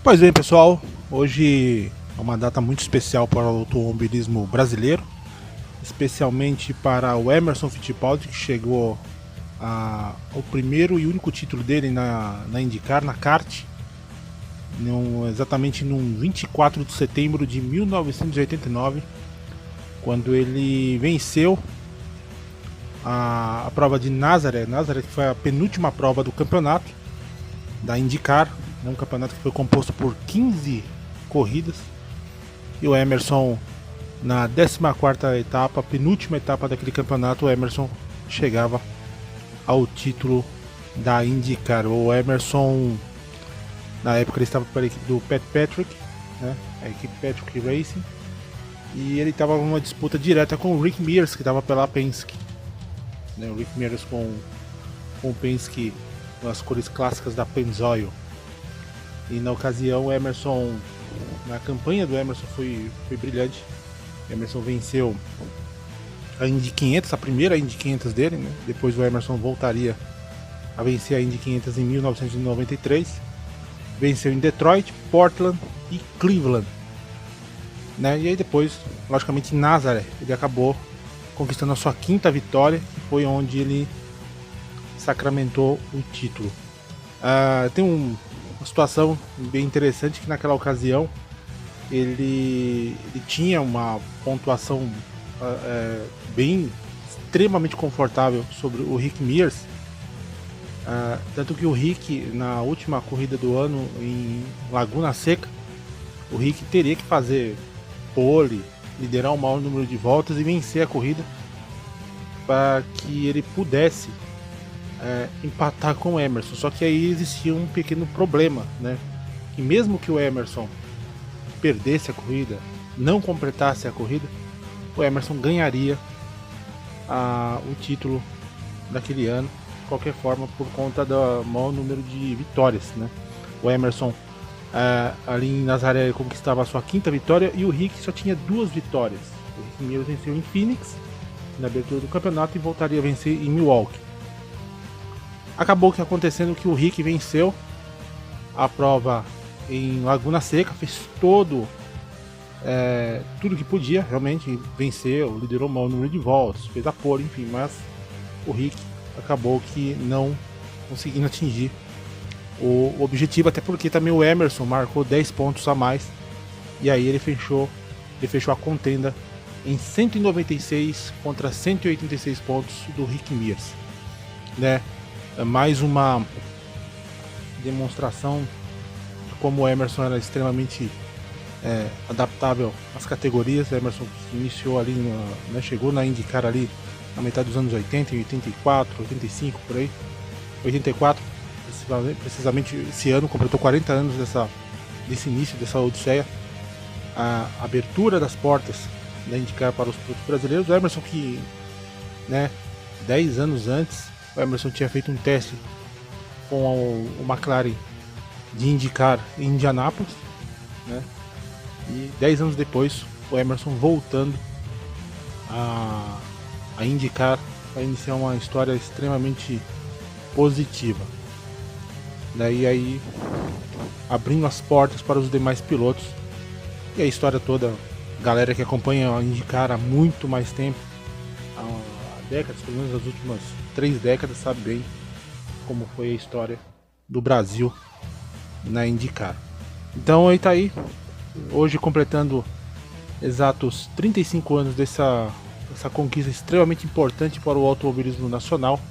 Pois bem, pessoal, hoje é uma data muito especial para o automobilismo brasileiro, especialmente para o Emerson Fittipaldi, que chegou ao primeiro e único título dele na Indycar, na kart, exatamente no 24 de setembro de 1989, quando ele venceu a prova de Nazareth, que foi a penúltima prova do campeonato da Indycar, um campeonato que foi composto por 15 corridas, e o Emerson, na 14ª etapa, penúltima etapa daquele campeonato, o Emerson chegava ao título da Indycar. O Emerson, na época, ele estava para a equipe do Pat Patrick, né, a equipe Patrick Racing, e ele estava numa disputa direta com o Rick Mears, que estava pela Penske, né, o Rick Mears com o Penske nas cores clássicas da Pennzoil. E na ocasião o Emerson, na campanha do Emerson foi brilhante. O Emerson venceu a Indy 500, a primeira Indy 500 dele, né? Depois o Emerson voltaria a vencer a Indy 500 em 1993. Venceu em Detroit, Portland e Cleveland, né? E aí depois, logicamente, em Nazareth, ele acabou conquistando a sua 5ª vitória, que foi onde ele sacramentou o título. Tem uma situação bem interessante, que naquela ocasião ele tinha uma pontuação bem extremamente confortável sobre o Rick Mears, tanto que o Rick, na última corrida do ano em Laguna Seca, o Rick teria que fazer pole, liderar o maior número de voltas e vencer a corrida para que ele pudesse empatar com o Emerson. Só que aí existia um pequeno problema, né? Que mesmo que o Emerson perdesse a corrida, não completasse a corrida, o Emerson ganharia o título daquele ano, de qualquer forma, por conta do maior número de vitórias, né? O Emerson ali em Nazaré conquistava a sua 5ª vitória, e o Rick só tinha 2 vitórias. O Rick Mears venceu em Phoenix na abertura do campeonato e voltaria a vencer em Milwaukee. Acabou que acontecendo que o Rick venceu a prova em Laguna Seca, fez tudo que podia, realmente venceu, liderou o maior número de voltas, fez a pole, enfim, mas o Rick acabou que não conseguindo atingir o objetivo, até porque também o Emerson marcou 10 pontos a mais, e aí ele fechou a contenda em 196 contra 186 pontos do Rick Mears, né? Mais uma demonstração de como o Emerson era extremamente adaptável às categorias. O Emerson iniciou ali, chegou na Indycar ali na metade dos anos 80, em 84, 85, por aí. 84, precisamente esse ano, completou 40 anos desse início, dessa odisseia. A abertura das portas da Indycar para os pilotos brasileiros. O Emerson que, 10 anos antes, o Emerson tinha feito um teste com o McLaren de Indycar em Indianápolis, né? E 10 anos depois, o Emerson voltando a Indycar para iniciar uma história extremamente positiva. Daí aí abrindo as portas para os demais pilotos, e a história toda, galera que acompanha a Indycar há muito mais tempo, há décadas, pelo menos as últimas 3 décadas, sabe bem como foi a história do Brasil na Indycar. Então aí tá aí, hoje completando exatos 35 anos dessa conquista extremamente importante para o automobilismo nacional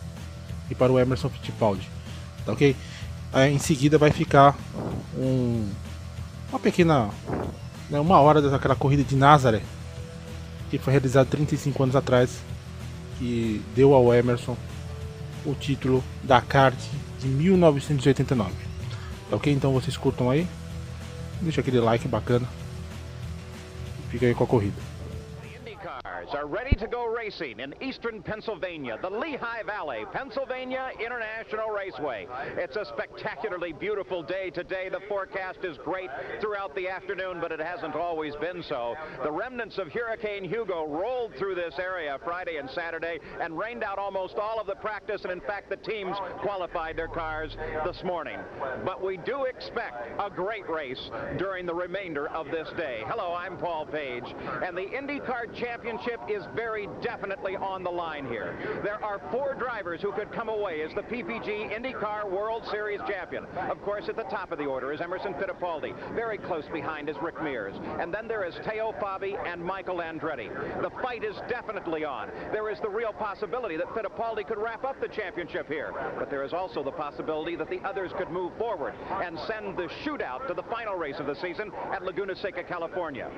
e para o Emerson Fittipaldi, tá ok? Aí, em seguida vai ficar uma pequena, uma hora daquela corrida de Nazareth, que foi realizada 35 anos atrás, que deu ao Emerson o título da kart de 1989. Tá ok? Então vocês curtam aí, deixa aquele like bacana e fica aí com a corrida. Indycar cars are ready to go racing in eastern Pennsylvania, the Lehigh Valley, Pennsylvania International Raceway. It's a spectacularly beautiful day today. The forecast is great throughout the afternoon, but it hasn't always been so. The remnants of Hurricane Hugo rolled through this area Friday and Saturday and rained out almost all of the practice, and in fact the teams qualified their cars this morning. But we do expect a great race during the remainder of this day. Hello, I'm Paul Page, and the IndyCar Championship is very definitely on the line here. There are 4 drivers who could come away as the PPG IndyCar World Series champion. Of course, at the top of the order is Emerson Fittipaldi. Very close behind is Rick Mears. And then there is Teo Fabi and Michael Andretti. The fight is definitely on. There is the real possibility that Fittipaldi could wrap up the championship here. But there is also the possibility that the others could move forward and send the shootout to the final race of the season at Laguna Seca, California.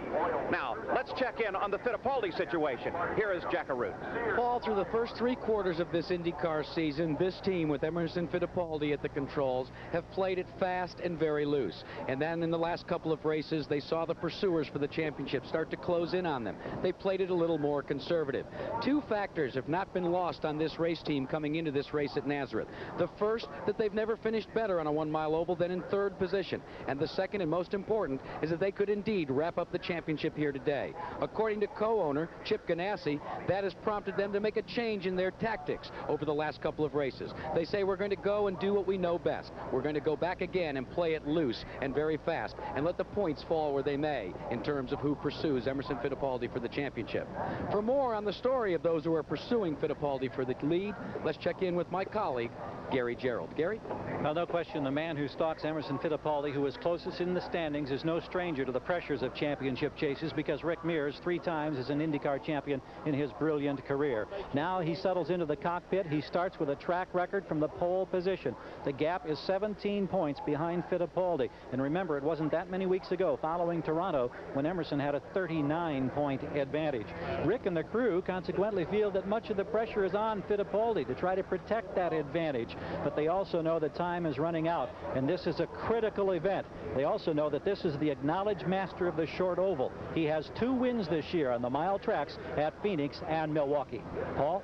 Now, let's check in on the Fittipaldi situation. Here is Jack Arute. Paul, through the first 3 quarters of this IndyCar season, this team with Emerson Fittipaldi at the controls have played it fast and very loose. And then in the last couple of races, they saw the pursuers for the championship start to close in on them. They played it a little more conservative. 2 factors have not been lost on this race team coming into this race at Nazareth. The first, that they've never finished better on a 1-mile oval than in 3rd position. And the second, and most important, is that they could indeed wrap up the championship here today. According to co-owner Chip Ganassi, that has prompted them to make a change in their tactics over the last couple of races. They say, we're going to go and do what we know best. We're going to go back again and play it loose and very fast and let the points fall where they may in terms of who pursues Emerson Fittipaldi for the championship. For more on the story of those who are pursuing Fittipaldi for the lead, let's check in with my colleague, Gary Gerald. Gary? Well, no question, the man who stalks Emerson Fittipaldi, who is closest in the standings, is no stranger to the pressures of championship chases, because Rick Mears 3 times is an IndyCar champion in his brilliant career. Now he settles into the cockpit. He starts with a track record from the pole position. The gap is 17 points behind Fittipaldi. And remember, it wasn't that many weeks ago, following Toronto, when Emerson had a 39-point advantage. Rick and the crew consequently feel that much of the pressure is on Fittipaldi to try to protect that advantage. But they also know that time is running out, and this is a critical event. They also know that this is the acknowledged master of the short oval. He has 2 wins this year on the mile tracks at Phoenix and Milwaukee. Paul?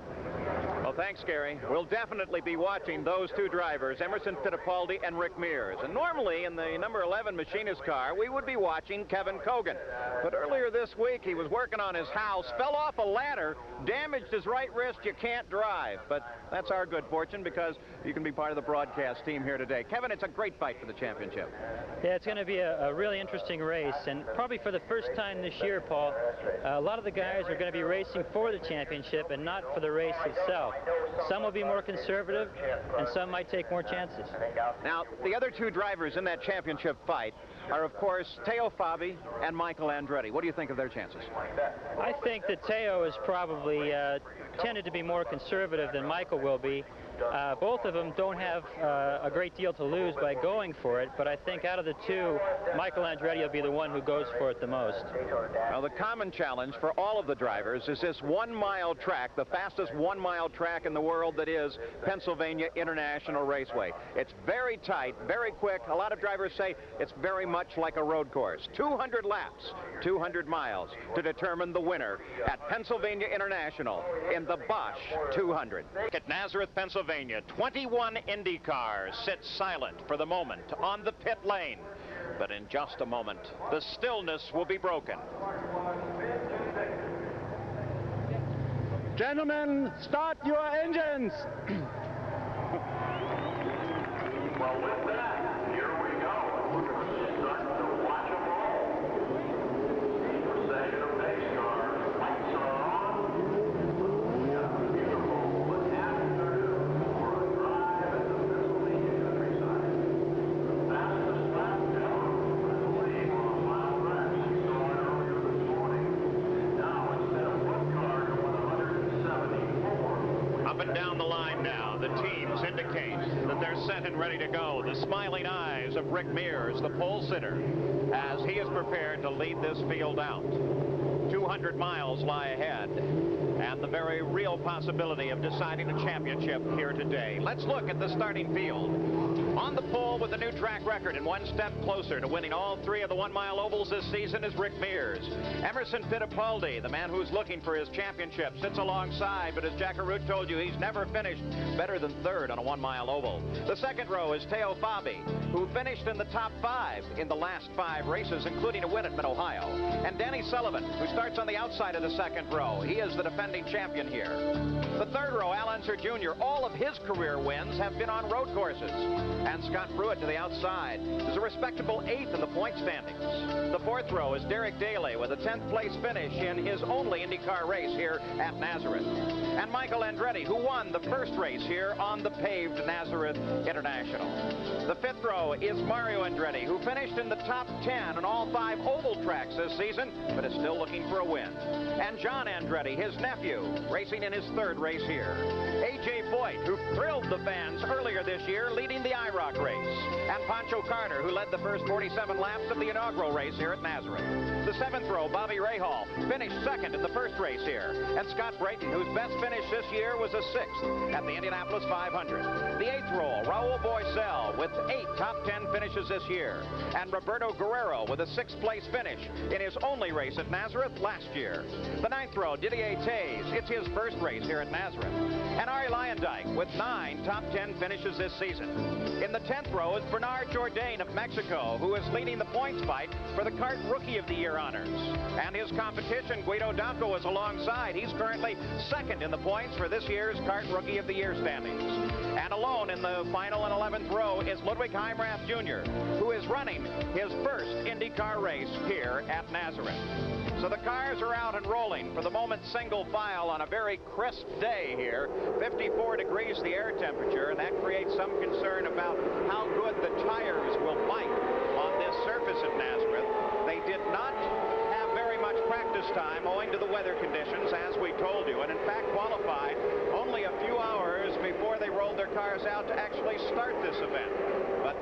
Well, thanks, Gary. We'll definitely be watching those 2 drivers, Emerson Fittipaldi and Rick Mears. And normally in the number 11 machinist car, we would be watching Kevin Kogan. But earlier this week, he was working on his house, fell off a ladder, damaged his right wrist. You can't drive. But that's our good fortune, because you can be part of the broadcast team here today. Kevin, it's a great fight for the championship. Yeah, it's going to be a really interesting race, and probably for the first time this year, Paul, a lot of the guys are going to be racing for the championship and not for the race itself. Some will be more conservative, and some might take more chances. Now, the other 2 drivers in that championship fight are, of course, Teo Fabi and Michael Andretti. What do you think of their chances? I think that Teo is probably tended to be more conservative than Michael will be. Both of them don't have a great deal to lose by going for it, but I think out of the 2, Michael Andretti will be the one who goes for it the most. Well, the common challenge for all of the drivers is this 1-mile track, the fastest 1-mile track in the world, that is Pennsylvania International Raceway. It's very tight, very quick. A lot of drivers say it's very much like a road course. 200 laps, 200 miles to determine the winner at Pennsylvania International in the Bosch 200. At Nazareth, Pennsylvania, 21 Indy cars sit silent for the moment on the pit lane. But in just a moment, the stillness will be broken. Gentlemen, start your engines! Well, with that, here we go. We're going to start to watch them roll. Procession of pace cars. Lights are on. We got a beautiful afternoon for a drive at the Pennsylvania countryside. The fastest lap ever, I believe, on a mile track. We saw it earlier this morning. Now, instead of one car going 174. Up and down the line now, the teams indicate that they're set and ready to go. The smiling eyes of Rick Mears, the pole sitter, as he is prepared to lead this field out. 200 miles lie ahead, and the very real possibility of deciding a championship here today. Let's look at the starting field. On the pole with a new track record and one step closer to winning all 3 of the 1-mile ovals this season is Rick Mears. Emerson Fittipaldi, the man who's looking for his championship, sits alongside, but as Jack Arute told you, he's never finished better than 3rd on a 1-mile oval. The second row is Teo Fabi, who finished in the top 5 in the last 5 races, including a win at Mid-Ohio. And Danny Sullivan, who starts on the outside of the second row. He is the defending champion here. The third row, Al Unser Jr., all of his career wins have been on road courses. And Scott Pruitt to the outside is a respectable 8th in the point standings. The fourth row is Derek Daly with a 10th place finish in his only IndyCar race here at Nazareth. And Michael Andretti, who won the first race here on the paved Nazareth International. The fifth row is Mario Andretti, who finished in the top 10 on all 5 oval tracks this season, but is still looking for a win. And John Andretti, his nephew, racing in his 3rd race here. A.J. Foyt, who thrilled the fans earlier this year, leading the IROC race. And Pancho Carter, who led the first 47 laps of the inaugural race here at Nazareth. The 7th row, Bobby Rahal, finished 2nd in the first race here. And Scott Brayton, whose best finish this year was a 6th at the Indianapolis 500. The 8th row, Raul Boisel, with 8 top 10 finishes this year. And Roberto Guerrero with a 6th place finish in his only race at Nazareth last year. The 9th row, Didier Tays, it's his first race here at Nazareth. And Arie Luyendyk with 9 top 10 finishes this season. In the 10th row is Bernard Jourdain of Mexico, who is leading the points fight for the CART Rookie of the Year honors. And his competition, Guido Danco, is alongside. He's currently 2nd in the points for this year's CART Rookie of the Year standings. And alone in the final and 11th row is Ludwig Heimrath Jr., who is running his first IndyCar race here at Nazareth. So the cars are out and rolling for the moment single file on a very crisp day here. 54 degrees the air temperature, and that creates some concern about how good the tires will bite on this surface at Nazareth. They did not have very much practice time owing to the weather conditions, as we told you, and in fact qualified only a few hours before they rolled their cars out to actually start this event. But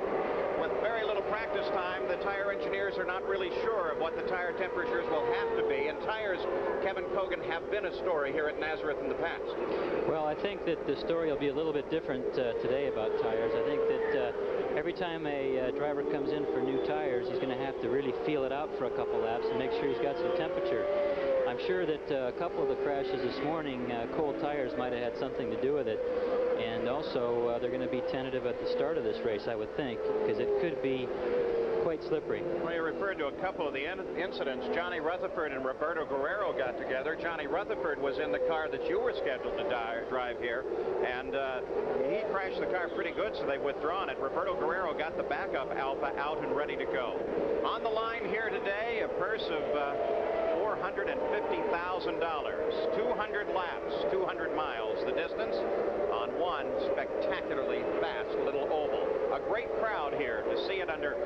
with very little practice time, the tire engineers are not really sure of what the tire temperatures will have to be. And tires, Kevin Cogan, have been a story here at Nazareth in the past. Well, I think that the story will be a little bit different today about tires. I think that every time a driver comes in for new tires, he's going to have to really feel it out for a couple laps and make sure he's got some temperature. I'm sure that a couple of the crashes this morning, cold tires might have had something to do with it. And also, they're going to be tentative at the start of this race, I would think, because it could be quite slippery. Well, you referred to a couple of the incidents. Johnny Rutherford and Roberto Guerrero got together. Johnny Rutherford was in the car that you were scheduled to drive here, and he crashed the car pretty good, so they've withdrawn it. Roberto Guerrero got the backup Alfa out and ready to go. On the line here today, a purse of $450,000, 200 laps, 200 miles, the distance on one spectacularly fast little oval. A great crowd here to see it under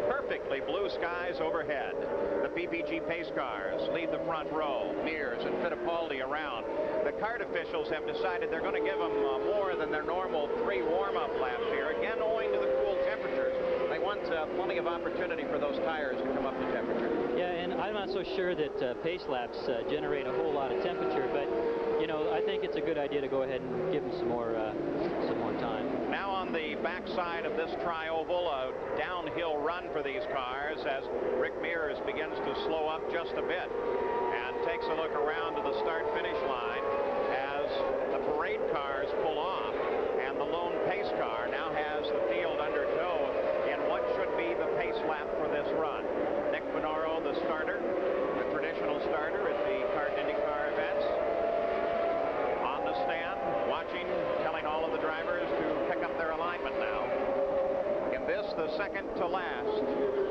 perfectly blue skies overhead. The PPG pace cars lead the front row. Mears and Fittipaldi around. The CART officials have decided they're going to give them more than their normal 3 warm-up laps here, again owing to the cool temperatures. They want plenty of opportunity for those tires to come up to temperature. Yeah, and I'm not so sure that pace laps generate a whole lot of temperature, but you know, I think it's a good idea to go ahead and give them some more time. Now on the backside of this tri-oval, a downhill run for these cars as Rick Mears begins to slow up just a bit and takes a look around to the start-finish line as the parade cars pull off, and the lone pace car now has the field under tow in what should be the pace lap for this run. Nick Finoro, the starter, the traditional starter at the CART IndyCar events, on the stand, watching, telling all of the drivers to pick up their alignment now. In this, the second to last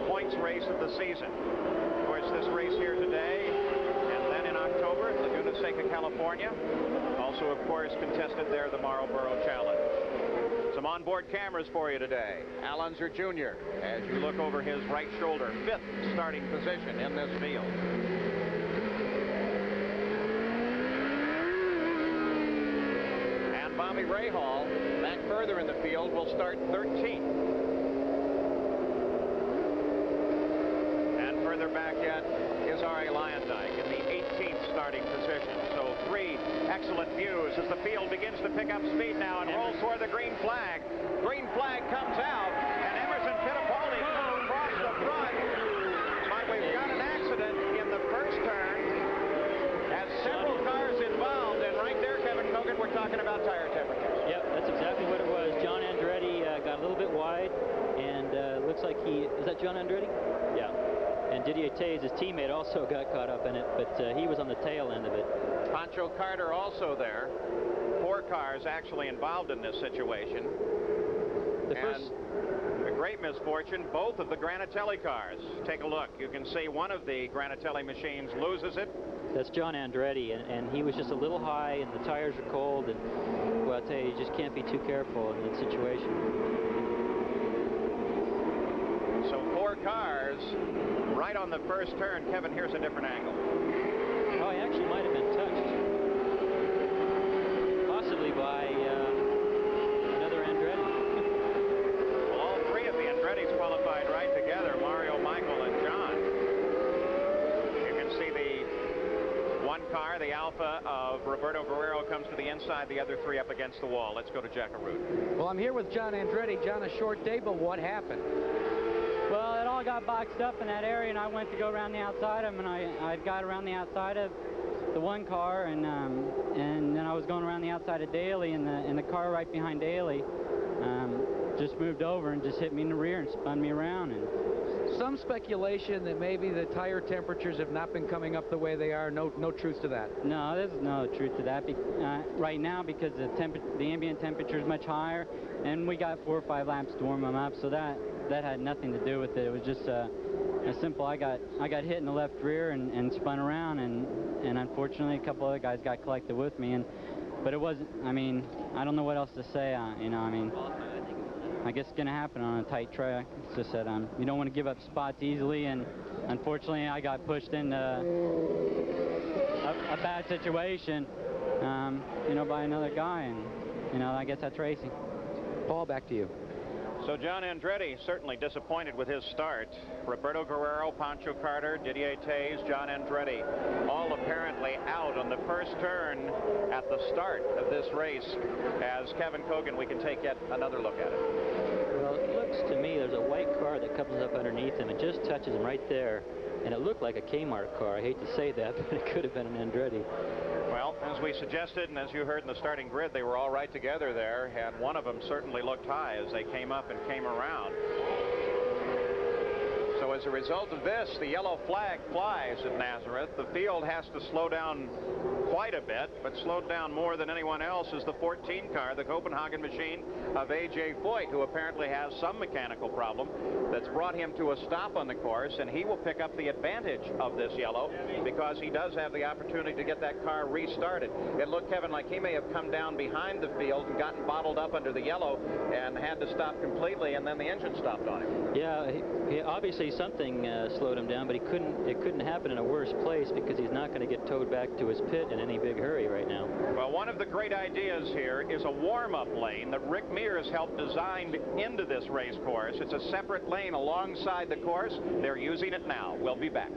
points race of the season. Of course, this race here today, and then in October at Laguna Seca, California. Also, of course, contested there the Marlboro Challenge. Some onboard cameras for you today. Al Unser Jr., as you look over his right shoulder, 5th starting position in this field. And Bobby Rahal, back further in the field, will start 13th. And further back yet is Arie Luyendyk in the 18th starting position. So 3 excellent views as the field begins to pick up speed now and rolls toward the green flag. Green flag comes out. talking about tire temperatures. Yep, that's exactly what it was. John Andretti got a little bit wide, and looks like is that John Andretti? Yeah. And Didier Tays, his teammate, also got caught up in it, but he was on the tail end of it. Pancho Carter also there. 4 cars actually involved in this situation. A great misfortune, both of the Granatelli cars. Take a look. You can see one of the Granatelli machines loses it. That's John Andretti, and he was just a little high, and the tires are cold, and well, I'll tell you just can't be too careful in that situation. So 4 cars right on the first turn. Kevin, here's a different angle. Oh, he actually might have been touched. Possibly by another Andretti. Well, all 3 of the Andrettis qualified right together, Mario, Michael, and John. You can see the one car, the Alfa of Roberto Guerrero, comes to the inside, the other 3 up against the wall. Let's go to Jack Arute. Well, I'm here with John Andretti. John, a short day, but what happened? Well, it all got boxed up in that area, and I went to go around the outside of them, and I got around the outside of the one car, and then I was going around the outside of Daly, and the car right behind Daly just moved over and just hit me in the rear and spun me around. And some speculation that maybe the tire temperatures have not been coming up the way they are. No truth to that. No, there's no truth to that right now, because the ambient temperature is much higher, and we got 4 or 5 laps to warm them up, so that had nothing to do with it. It was just a simple. I got hit in the left rear and spun around, and unfortunately a couple other guys got collected with me. But it wasn't. I mean, I don't know what else to say. You know, I mean, I guess it's going to happen on a tight track. It's just that you don't want to give up spots easily, and unfortunately I got pushed into a bad situation, you know, by another guy, and you know, I guess that's racing. Paul, back to you. So John Andretti certainly disappointed with his start. Roberto Guerrero, Pancho Carter, Didier Tays, John Andretti, all apparently out on the first turn at the start of this race. As Kevin Cogan, we can take yet another look at it. Well, it looks to me there's a white car that comes up underneath him and just touches him right there, and it looked like a Kmart car. I hate to say that, but it could have been an Andretti. Well, as we suggested, and as you heard in the starting grid, they were all right together there, and one of them certainly looked high as they came up and came around. So as a result of this, the yellow flag flies at Nazareth. The field has to slow down quite a bit, but slowed down more than anyone else is the 14 car, the Copenhagen machine of A.J. Foyt, who apparently has some mechanical problem that's brought him to a stop on the course, and he will pick up the advantage of this yellow because he does have the opportunity to get that car restarted. It looked, Kevin, like he may have come down behind the field and gotten bottled up under the yellow and had to stop completely, and then the engine stopped on him. Yeah, he obviously something slowed him down, but it couldn't happen in a worse place, because he's not going to get towed back to his pit in any big hurry right now. Well, one of the great ideas here is a warm-up lane that Rick Mears helped design into this race course. It's a separate lane alongside the course. They're using it now. We'll be back.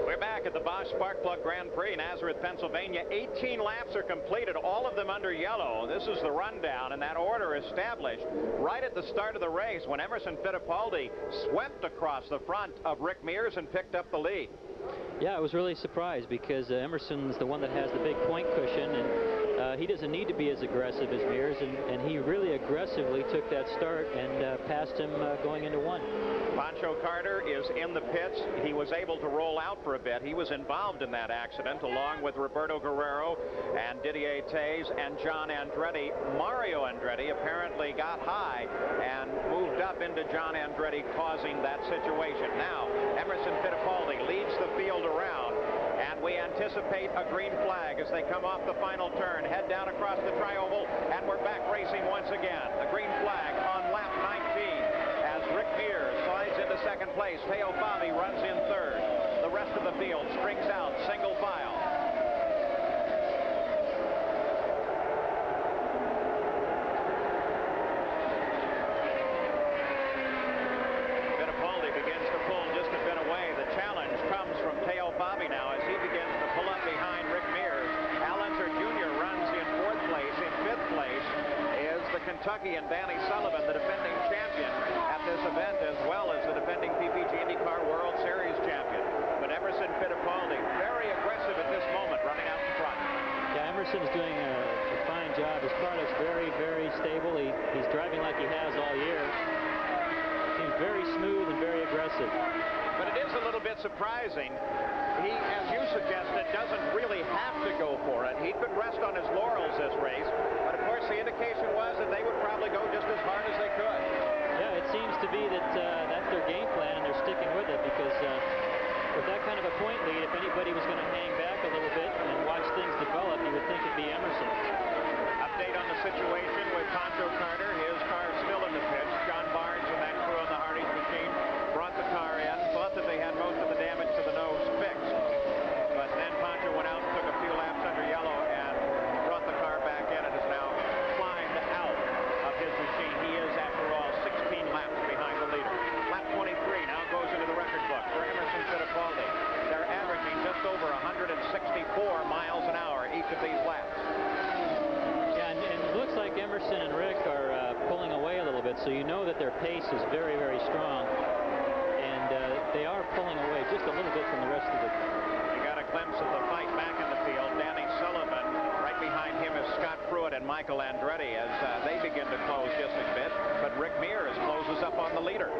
We're back at the Bosch Sparkplug Grand Prix, Nazareth, Pennsylvania. 18 laps are completed, all of them under yellow. This is the rundown, and that order established right at the start of the race when Emerson Fittipaldi swept across the front of Rick Mears and picked up the lead. Yeah, I was really surprised, because Emerson's the one that has the big point cushion, and he doesn't need to be as aggressive as Mears, and he really aggressively took that start and passed him going into one. Pancho Carter is in the pits. He was able to roll out for a bit. He was involved in that accident along with Roberto Guerrero and Didier Tays and John Andretti. Mario Andretti apparently got high and moved up into John Andretti, causing that situation. Now, Emerson Fittipaldi leads the field around, and we anticipate a green flag as they come off the final turn, head down across the tri-oval, and we're back racing once again. A green flag on lap 19 as Rick Mears slides into second place. Teo Fabi runs in third. The rest of the field strings out single file. Fittipaldi begins to pull just a bit away. The challenge comes from Teo Fabi now as he begins to pull up behind Rick Mears. Allenser Jr. runs in fourth place. In fifth place is the Kentuckian Danny Sullivan, the defending champion at this event, as well as the defending PPG Indycar World Series champion. But Emerson Fittipaldi, very aggressive at this moment, running out in front. Yeah, Emerson is doing a fine job. His car looks very, very stable. He's driving like he has all year. Seems very smooth and very aggressive. But it is a little bit surprising. He, as you suggested, doesn't really have to go for it. He could rest on his laurels this race. But of course, the indication was that they would probably go just as hard as they could. Yeah, it seems to be that that's their game plan, and they're sticking with it because with that kind of a point lead, if anybody was going to hang back a little bit and watch things develop, you would think it'd be Emerson. Update on the situation with Pancho Carter. His car is still in the pits. John Barnes and that crew on the Hardy's machine brought the car in, thought that they had most of the damage to the nose fixed. But then Pancho went out and took a few laps under yellow and brought the car back in and has now climbed out of his machine. He is, after all, 16 laps behind the leader. Lap 23 now goes into the record book for Emerson Fittipaldi. They're averaging just over 164 miles an hour each of these laps. Yeah, and it looks like Emerson and Rick are pulling away a little bit, so you know that their pace is very, very strong. And they are pulling away just a little bit from the rest of the... You got a glimpse of the fight back in the field. Danny Sullivan, right behind him is Scott Pruitt and Michael Andretti as they begin to close just a bit. But Rick Mears closes up on the leader.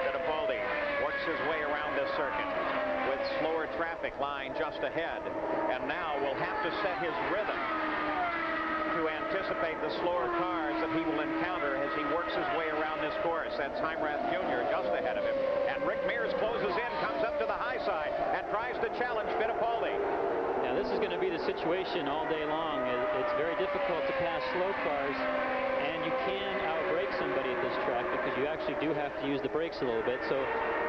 Fittipaldi works his way around this circuit with slower traffic lying just ahead. And now will have to set his rhythm to anticipate the slower cars that he will encounter as he works his way around this course. That's Heimrath Jr. just ahead of him. And Rick Mears closes in, comes up to the high side, and tries to challenge Fittipaldi. Now, this is going to be the situation all day long. It's very difficult to pass slow cars, and you can outbrake somebody at this track because you actually do have to use the brakes a little bit. So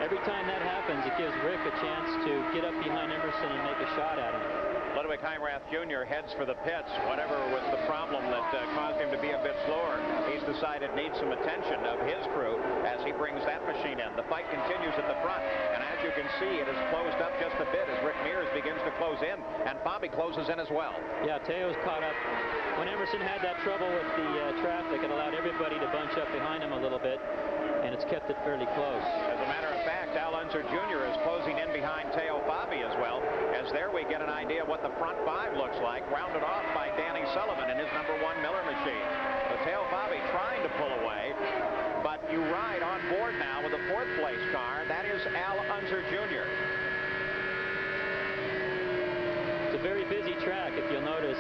every time that happens, it gives Rick a chance to get up behind Emerson and make a shot at him. Ludwig Heimrath Jr. heads for the pits. Whatever was the problem that caused him to be a bit slower, he's decided needs some attention of his crew as he brings that machine in. The fight continues at the front, and as you can see, it has closed up just a bit as Rick Mears begins to close in, and Bobby closes in as well. Yeah, Teo's caught up. When Emerson had that trouble with the traffic, it allowed everybody to bunch up behind him a little bit, and it's kept it fairly close. As a matter of fact, Al Unser Jr. is closing in behind Teo Fabi as well, as there we get an idea of what the front five looks like, rounded off by Danny Sullivan in his #1 Miller machine. So Teo Fabi trying to pull away, but you ride on board now with the 4th place car. That is Al Unser Jr. It's a very busy track. If you'll notice,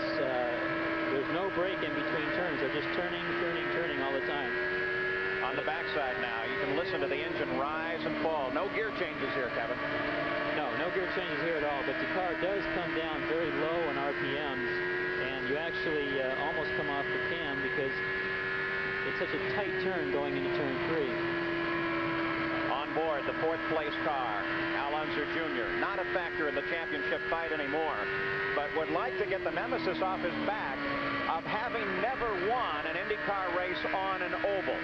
there's no break in between turns. They're just turning, turning, turning all the time. On the backside now, you can listen to the engine rise and fall. No gear changes here, Kevin. No gear changes here at all, but the car does come down very low in RPMs, and you actually almost come off the cam because it's such a tight turn going into turn 3. On board, the 4th place car, Al Unser Jr. Not a factor in the championship fight anymore, but would like to get the nemesis off his back of having never won an IndyCar race on an oval.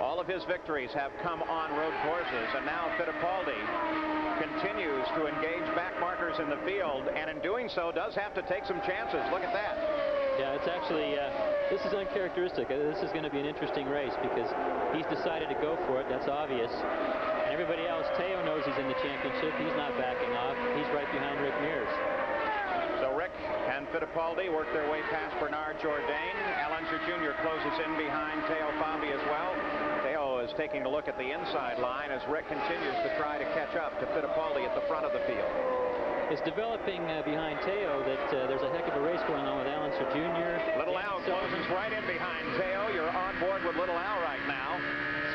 All of his victories have come on road courses, and now Fittipaldi continues to engage back markers in the field, and in doing so does have to take some chances. Look at that. Yeah, it's actually, this is uncharacteristic. This is going to be an interesting race because he's decided to go for it. That's obvious. And everybody else, Teo knows he's in the championship. He's not backing off. He's right behind Rick Mears. So Rick and Fittipaldi work their way past Bernard Jourdain. Al Unser Jr. closes in behind Teo Fabi as well. Teo is taking a look at the inside line as Rick continues to try to catch up to Fittipaldi at the front of the field. It's developing behind Teo that there's a heck of a race going on with Al Unser Jr. Little Al closes right in behind Teo. You're on board with Little Al right now.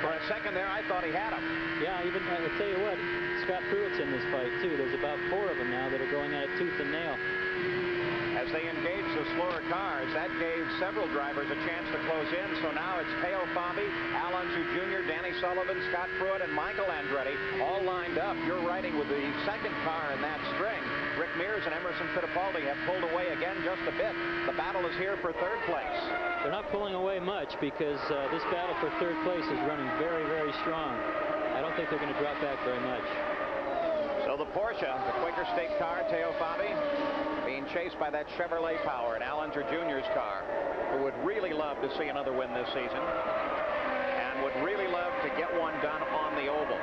For a second there, I thought he had him. Yeah, even I'll tell you what, Scott Pruitt's in this fight too. There's about 4 of them now that are going at it tooth and nail. As they engage the slower cars, that gave several drivers a chance to close in. So now it's Teo Fabi, Al Unser Jr., Danny Sullivan, Scott Pruitt, and Michael Andretti all lined up. You're riding with the second car in that string. Rick Mears and Emerson Fittipaldi have pulled away again just a bit. The battle is here for 3rd place. They're not pulling away much because this battle for 3rd place is running very, very strong. I don't think they're going to drop back very much. So the Porsche, the Quaker State car, Teo Fabi, being chased by that Chevrolet Power and Al Unser Jr.'s car, who would really love to see another win this season and would really love to get one done on the oval.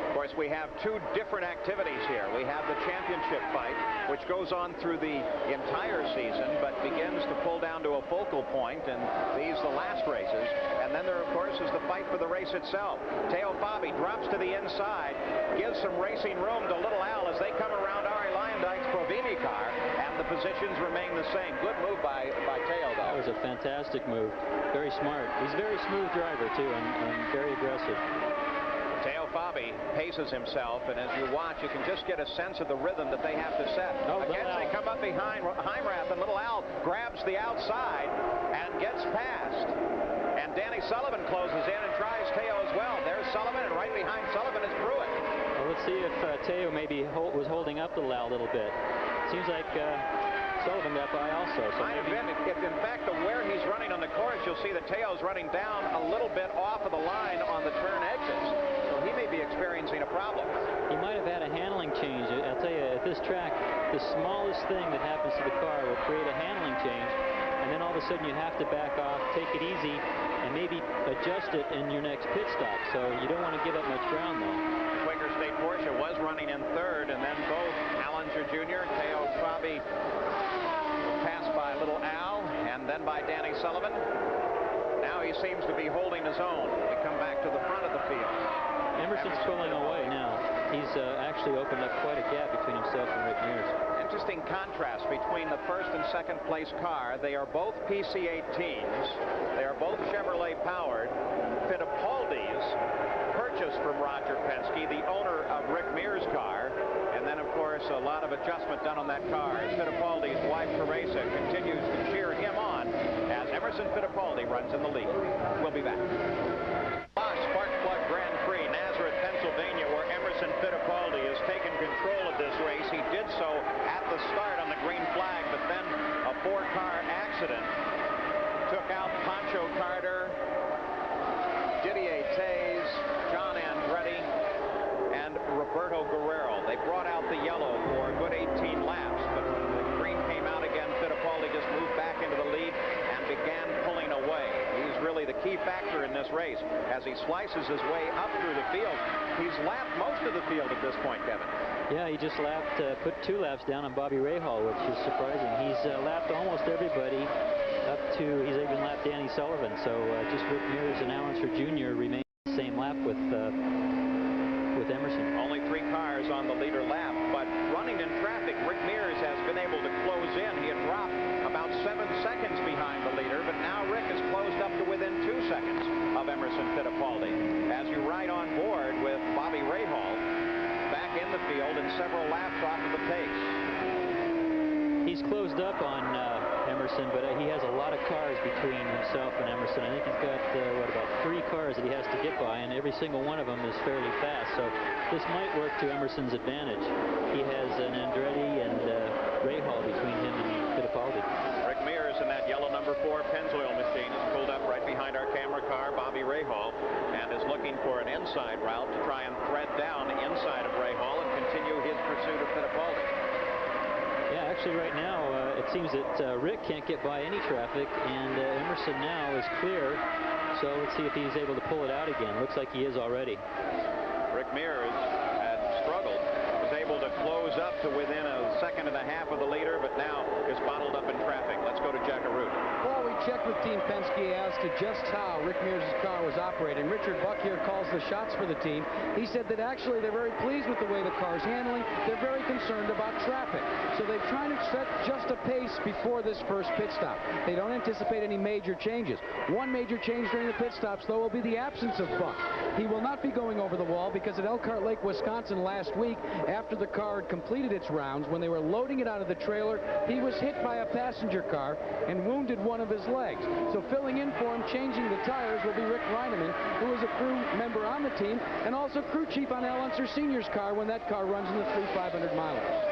Of course, we have two different activities here. We have the championship fight, which goes on through the entire season, but begins to pull down to a focal point in these, the last races. And then there, of course, is the fight for the race itself. Teo Fabi drops to the inside, gives some racing room to Little Al as they come around Ari Leyendijk's Provini car, and the positions remain the same. Good move by Teo, though. That was a fantastic move. Very smart. He's a very smooth driver, too, and very aggressive. Teo Fabi paces himself, and as you watch, you can just get a sense of the rhythm that they have to set. Again, they come up behind Heimrath, and Little Al grabs the outside and gets past. And Danny Sullivan closes in and tries Teo as well. There's Sullivan, and right behind Sullivan is Pruitt. Well, let's see if Teo maybe was holding up Little Al a little bit. Seems like Sullivan got by also. So might have been. If in fact, where he's running on the course, you'll see that Teo's running down a little bit off of the line on the turn exits. So he may be experiencing a problem. He might have had a handling change. I'll tell you, at this track, the smallest thing that happens to the car will create a handling change, and then all of a sudden you have to back off, take it easy, and maybe adjust it in your next pit stop. So you don't want to give up much ground, though. Quaker State Porsche was running in third, and then both Allinger Jr. and Teo Fabi passed by Little Al, and then by Danny Sullivan. Now he seems to be holding his own. We come back to the front of the field. Emerson's pulling away now. He's actually opened up quite a gap between himself and Rick Mears. Interesting contrast between the first and second place car. They are both PC-18s. They are both Chevrolet powered. Fittipaldi's purchased from Roger Penske, the owner of Rick Mears' car. And then, of course, a lot of adjustment done on that car. Fittipaldi's wife, Teresa, continues to cheer him on as Emerson Fittipaldi runs in the lead. We'll be back. Spark Plug Grand Prix, Nazareth, Pennsylvania, where Emerson Fittipaldi has taken control of this race. He did so at the start on the green flag, but then a four-car accident took out Pancho Carter, Didier Tays, John Andretti, and Roberto Guerrero. They brought out the yellow for a good 18 laps, but when the green came out again, Fittipaldi just moved back into the lead and began pulling away. He's really the key factor in this race as he slices his way up through the field. He's lapped most of the field at this point, Kevin. Yeah, he just lapped, put 2 laps down on Bobby Rahal, which is surprising. He's lapped almost everybody up to, he's even lapped Danny Sullivan. So just Rick Mears and Allinger Jr. remain the same lap with Emerson. Only 3 cars on the leader lap, but running in traffic, Rick Mears has been able to close in. He had dropped about 7 seconds behind the leader, but now Rick has closed up to within 2 seconds of Emerson Fittipaldi. As you ride on board with Bobby Rahal back in the field and several laps off of the pace. He's closed up on Emerson, but he has a lot of cars between himself and Emerson. I think he's got, about 3 cars that he has to get by, and every single one of them is fairly fast. So this might work to Emerson's advantage. He has an Andretti and Rahal between him and Fittipaldi. Rick Mears in that yellow number 4 Pennzoil machine is pulled up right behind our camera car, Bobby Rahal, and is looking for an inside route to try and thread down the inside of Rahal and continue his pursuit of Fittipaldi. Yeah, actually right now it seems that Rick can't get by any traffic, and Emerson now is clear. So let's see if he's able to pull it out again. Looks like he is already. Rick Mears had struggled, was able to close up to within a second and a half of the leader, but now is bottled up in traffic. Let's go to Jack Arute. Well, we checked with Team Penske as to just how Rick Mears' car was operating. Richard Buck here calls the shots for the team. He said that actually they're very pleased with the way the car's handling. They're very concerned about traffic. So they're trying to set just a pace before this first pit stop. They don't anticipate any major changes. One major change during the pit stops, though, will be the absence of Buck. He will not be going over the wall because at Elkhart Lake, Wisconsin last week, after the car had completed its rounds, when they were loading it out of the trailer, he was hit by a passenger car and wounded one of his legs. So filling in for him, changing the tires, will be Rick Reineman, who is a crew member on the team and also crew chief on Al Unser Sr.'s car when that car runs in the 3 500-milers.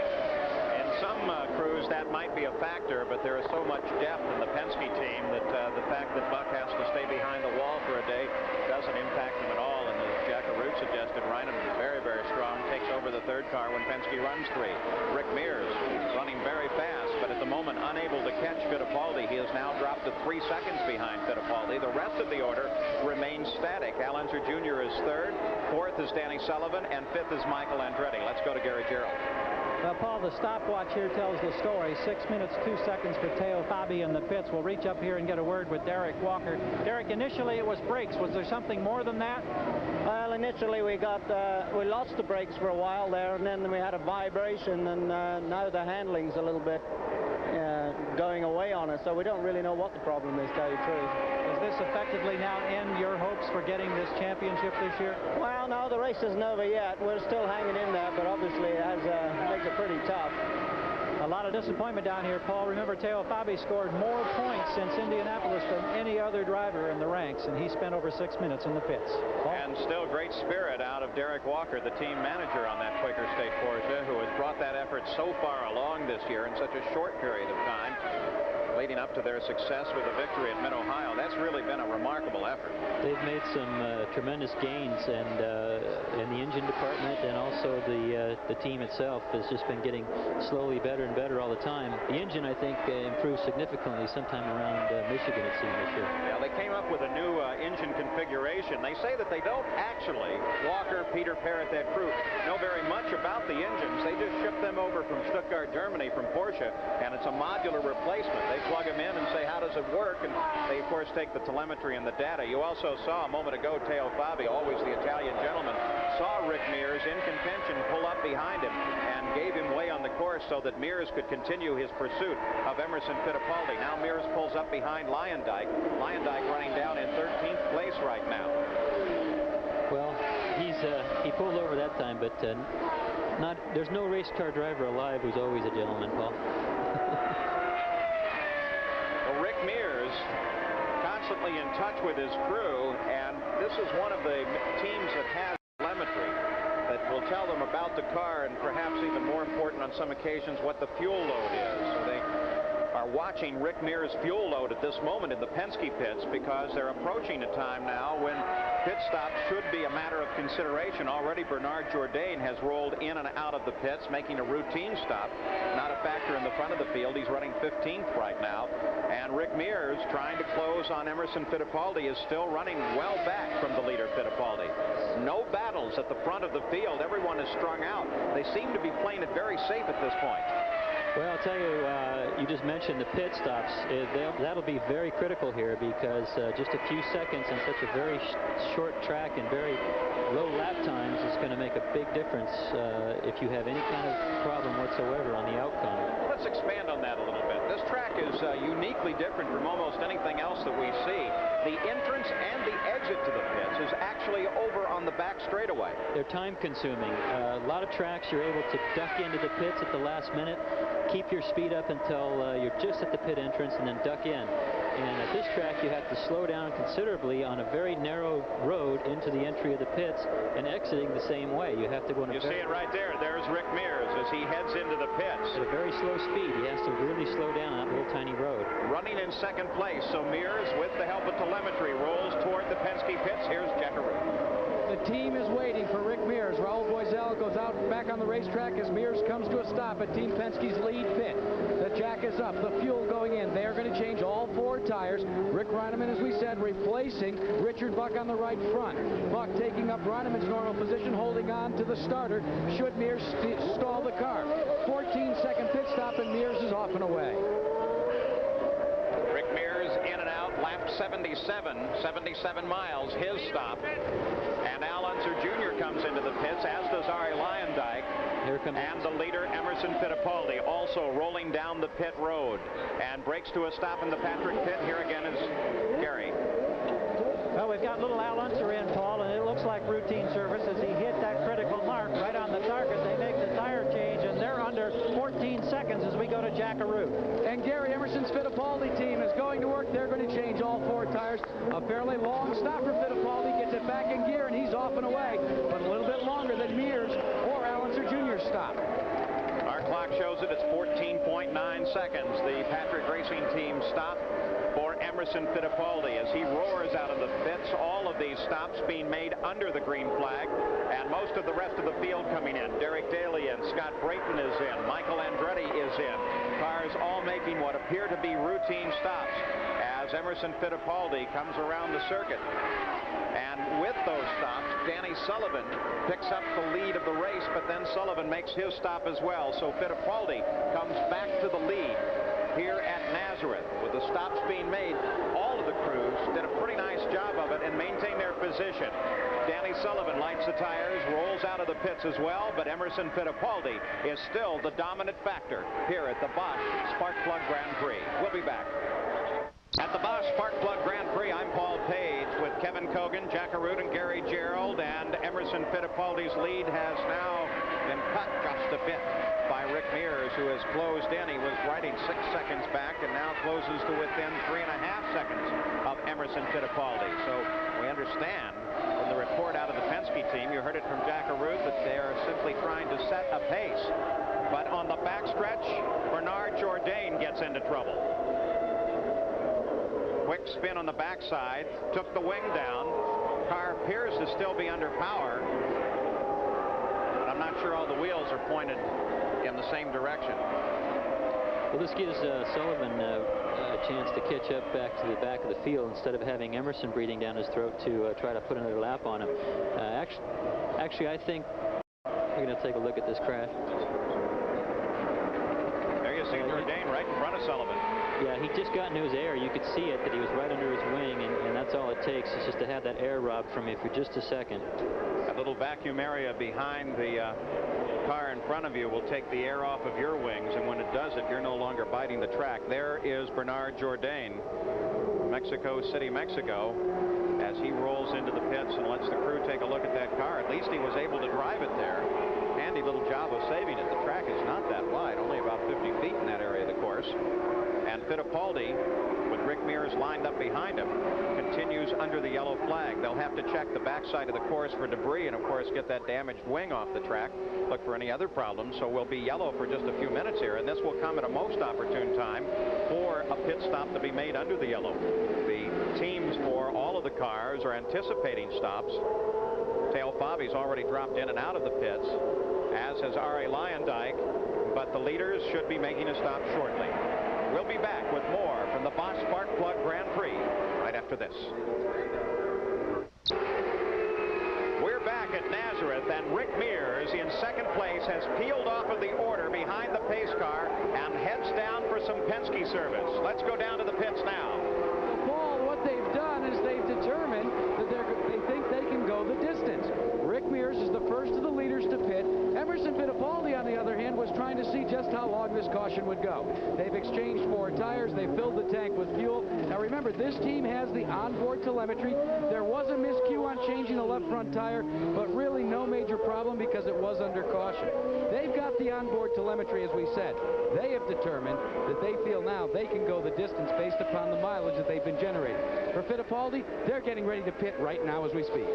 Some crews that might be a factor, but there is so much depth in the Penske team that the fact that Buck has to stay behind the wall for a day doesn't impact him at all. And as Jack Arute suggested, Reineman is very, very strong, takes over the 3rd car when Penske runs 3. Rick Mears running very fast, but at the moment unable unable to catch Fittipaldi. He has now dropped to 3 seconds behind Fittipaldi. The rest of the order remains static. Al Unser Jr. is third, fourth is Danny Sullivan, and fifth is Michael Andretti. Let's go to Gary Gerald. Paul, the stopwatch here tells the story. 6 minutes, 2 seconds for Teo Fabi in the pits. We'll reach up here and get a word with Derek Walker. Derek, initially it was brakes. Was there something more than that? Well, initially we lost the brakes for a while there, and then we had a vibration, and now the handling's a little bit going away on us, so we don't really know what the problem is, to tell you the truth. Does this effectively now end your hopes for getting this championship this year? Well, no, the race isn't over yet. We're still hanging in there, but obviously it makes it pretty tough. A lot of disappointment down here, Paul. Remember, Teo Fabi scored more points since Indianapolis than any other driver in the ranks, and he spent over 6 minutes in the pits. Paul? And still great spirit out of Derek Walker, the team manager on that Quaker State Porsche, who has brought that effort so far along this year in such a short period of time, leading up to their success with a victory at Mid-Ohio. That's really been a remarkable effort. They've made some tremendous gains, and in the engine department, and also the team itself has just been getting slowly better and better all the time. The engine, I think, improved significantly sometime around Michigan, it seemed, this year. Yeah, they came up with a new engine configuration. They say that they don't actually, Walker, Peter Parrott, that crew, know very much about the engines. They just ship them over from Stuttgart, Germany, from Porsche, and it's a modular replacement. They plug them in and say, how does it work? And they, of course, take the telemetry and the data. You also saw a moment ago, Teo Fabi, always the Italian gentleman, saw Rick Mears in contention pull up behind him and gave him way on the course so that Mears could continue his pursuit of Emerson Fittipaldi. Now Mears pulls up behind Leyendijk. Leyendijk running down in 13th place right now. Well, he pulled over that time, but there's no race car driver alive who's always a gentleman, Paul. Rick Mears constantly in touch with his crew, and this is one of the teams that has telemetry that will tell them about the car, and perhaps even more important on some occasions, what the fuel load is. So they are watching Rick Mears' fuel load at this moment in the Penske pits, because they're approaching a time now when pit stops should be a matter of consideration. Already Bernard Jourdain has rolled in and out of the pits, making a routine stop. Not a factor in the front of the field. He's running 15th right now. And Rick Mears, trying to close on Emerson Fittipaldi, is still running well back from the leader, Fittipaldi. No battles at the front of the field. Everyone is strung out. They seem to be playing it very safe at this point. Well, I'll tell you, you just mentioned the pit stops. That'll be very critical here, because just a few seconds in such a very short track and very low lap times is going to make a big difference if you have any kind of problem whatsoever on the outcome. Let's expand on that a little bit. This track is uniquely different from almost anything else that we see. The entrance and the exit to the pits is actually over on the back straightaway. They're time consuming. A lot of tracks you're able to duck into the pits at the last minute, keep your speed up until you're just at the pit entrance, and then duck in. And at this track, you have to slow down considerably on a very narrow road into the entry of the pits, and exiting the same way. You have to go in a see it right there. There's Rick Mears as he heads into the pits. At a very slow speed. He has to really slow down on that little tiny road. Running in second place. So Mears, with the help of telemetry, rolls toward the Penske pits. Here's Jackaroo. The team is waiting for Rick Mears. Raul Boisel goes out back on the racetrack as Mears comes to a stop at Team Penske's lead pit. The jack is up, the fuel going in. They are going to change all 4 tires. Rick Reineman, as we said, replacing Richard Buck on the right front. Buck taking up Reineman's normal position, holding on to the starter should Mears stall the car. 14-second pit stop, and Mears is off and away. Rick Mears in and out, lap 77 miles, his stop. And Al Unser Jr. comes into the pits, as does Arie Leyendijk. Here comes and the leader, Emerson Fittipaldi, also rolling down the pit road and breaks to a stop in the Patrick pit. Here again is Gary. Well, we've got little Al Unser in, Paul, and it looks like routine service as he hit that critical mark right on the target. They make the tire change, and they're under 14 seconds as we go to Jackaroo. And Gary, Emerson's Fittipaldi team is going to work. They're going to change all 4 tires. A fairly long stop for Fittipaldi, gets it back in gear, and he's off and away. But a little bit longer than Mears or Al Unser Jr.'s stop. Our clock shows it. It's 14.9 seconds. The Patrick Racing Team stop for Emerson Fittipaldi as he roars out of the pits. All of these stops being made under the green flag, and most of the rest of the field coming in. Derek Daly in, Scott Brayton is in, Michael Andretti is in, Cars all making what appear to be routine stops as Emerson Fittipaldi comes around the circuit. And with those stops, Danny Sullivan picks up the lead of the race, but then Sullivan makes his stop as well. So Fittipaldi comes back to the lead here at Nazareth. With the stops being made, all of the crews did a pretty nice job of it and maintained their position. Danny Sullivan lights the tires, rolls out of the pits as well, but Emerson Fittipaldi is still the dominant factor here at the Bosch Spark Plug Grand Prix. We'll be back. At the Bosch Spark Plug Grand Prix, I'm Paul Page with Kevin Cogan, Jack Arute, and Gary Gerald, and Emerson Fittipaldi's lead has now been cut just a bit by Rick Mears, who has closed in. He was riding 6 seconds back and now closes to within 3.5 seconds of Emerson Fittipaldi. So we understand from the report out of the Penske team, you heard it from Jack Arute, that they are simply trying to set a pace. But on the backstretch, Bernard Jourdain gets into trouble. Quick spin on the backside, took the wing down. Car appears to still be under power, but I'm not sure all the wheels are pointed in the same direction. Well, this gives Sullivan a chance to catch up back to the back of the field instead of having Emerson breathing down his throat to try to put another lap on him. Actually, I think we're going to take a look at this crash. There you see Jourdain right in front of Sullivan. Yeah, he just got into his air. You could see it, that he was right under his wing, and that's all it takes, is just to have that air robbed from you for just a second. That little vacuum area behind the car in front of you will take the air off of your wings, and when it does it, you're no longer biting the track. There is Bernard Jourdain, Mexico City, Mexico, as he rolls into the pits and lets the crew take a look at that car. At least he was able to drive it there. Handy little job of saving it. The track is not that wide, only about 50 feet in that area of the course. And Fittipaldi, with Rick Mears lined up behind him, continues under the yellow flag. They'll have to check the backside of the course for debris and, of course, get that damaged wing off the track, look for any other problems. So we'll be yellow for just a few minutes here, and this will come at a most opportune time for a pit stop to be made under the yellow. The teams for all of the cars are anticipating stops. Tail Fabi's already dropped in and out of the pits, as has Arie Luyendyk, but the leaders should be making a stop shortly. We'll be back with more from the Bosch Spark Plug Grand Prix right after this. We're back at Nazareth, and Rick Mears in second place has peeled off of the order behind the pace car and heads down for some Penske service. Let's go down to the pits now. Well, Paul, what they've done is they've determined that they think they can go the distance. Rick Mears is the first of the leaders to pit. Emerson Fittipaldi, on the other hand, was trying to see just how long this caution would go. They've exchanged 4 tires. They filled the tank with fuel. Now remember, this team has the onboard telemetry. There was a miscue on changing the left front tire, but really no major problem because it was under caution. They've got the onboard telemetry, as we said. They have determined that they feel now they can go the distance based upon the mileage that they've been generating. For Fittipaldi, they're getting ready to pit right now as we speak.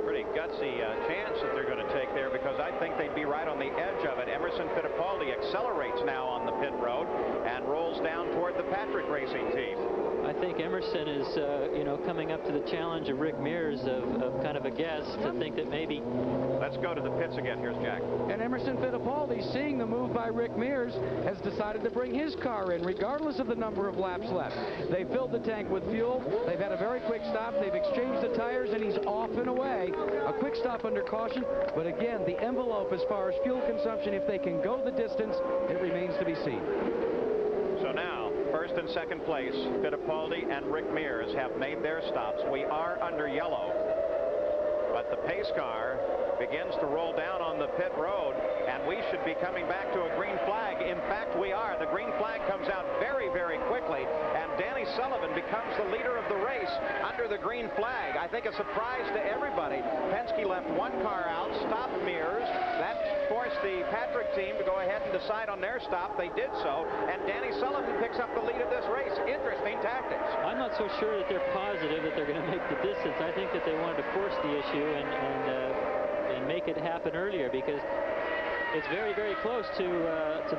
Pretty gutsy chance that they're going to take there, because I think they'd be right on the edge of it. Emerson Fittipaldi accelerates now on the pit road and rolls down toward the Patrick Racing team. I think Emerson is, coming up to the challenge of Rick Mears of kind of a guess to think that maybe. Let's go to the pits again. Here's Jack. And Emerson Fittipaldi, seeing the move by Rick Mears, has decided to bring his car in, regardless of the number of laps left. They filled the tank with fuel. They've had a very quick stop. They've exchanged the tires, and he's off and away. A quick stop under caution, but again, the envelope as far as fuel consumption, if they can go the distance, it remains to be seen. So now, first and second place, Fittipaldi and Rick Mears have made their stops. We are under yellow, but the pace car begins to roll down on the pit road, and we should be coming back to a green flag. In fact, we are. The green flag comes out very, very quickly, and Danny Sullivan becomes the leader of the race under the green flag. I think a surprise to everybody. Penske left one car out, stopped Mears. That forced the Patrick team to go ahead and decide on their stop. They did so, and Danny Sullivan picks up the lead of this race. Interesting tactics. I'm not so sure that they're positive that they're going to make the distance. I think that they wanted to force the issue and make it happen earlier, because it's very, very close to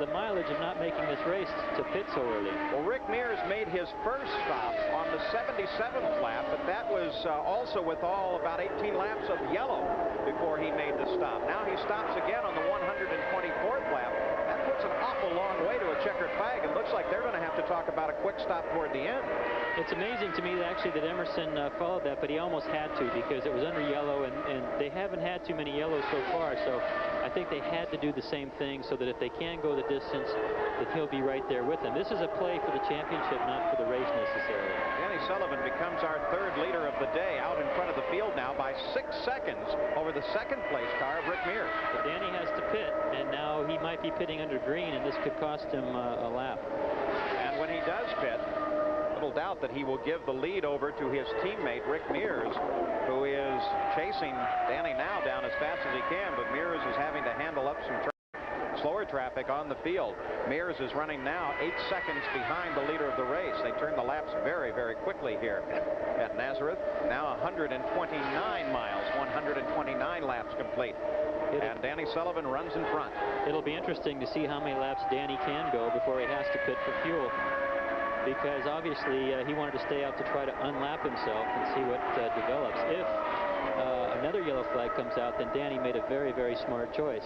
the mileage of not making this race to pit so early. Well, Rick Mears made his first stop on the 77th lap, but that was also with about 18 laps of yellow before he made the stop. Now he stops again on the 124th lap. That puts an awful long way to a checkered flag. It looks like they're going to have to talk about a quick stop toward the end. It's amazing to me that Emerson followed that, but he almost had to because it was under yellow, and they haven't had too many yellows so far. So I think they had to do the same thing so that if they can go the distance, that he'll be right there with them. This is a play for the championship, not for the race necessarily. Danny Sullivan becomes our third leader of the day, out in front of the field now by 6 seconds over the second place car of Rick Mears. But Danny has to pit, and now he might be pitting under green, and this could cost him a lap. And when he does pit, little doubt that he will give the lead over to his teammate Rick Mears, who is chasing Danny now down as fast as he can, but Mears is having to handle up some slower traffic on the field. Mears is running now 8 seconds behind the leader of the race. They turn the laps very, very quickly here at Nazareth. Now 129 miles, 129 laps complete. And Danny Sullivan runs in front. It'll be interesting to see how many laps Danny can go before he has to pit for fuel, because obviously he wanted to stay out to try to unlap himself and see what develops. If another yellow flag comes out, then Danny made a very, very smart choice.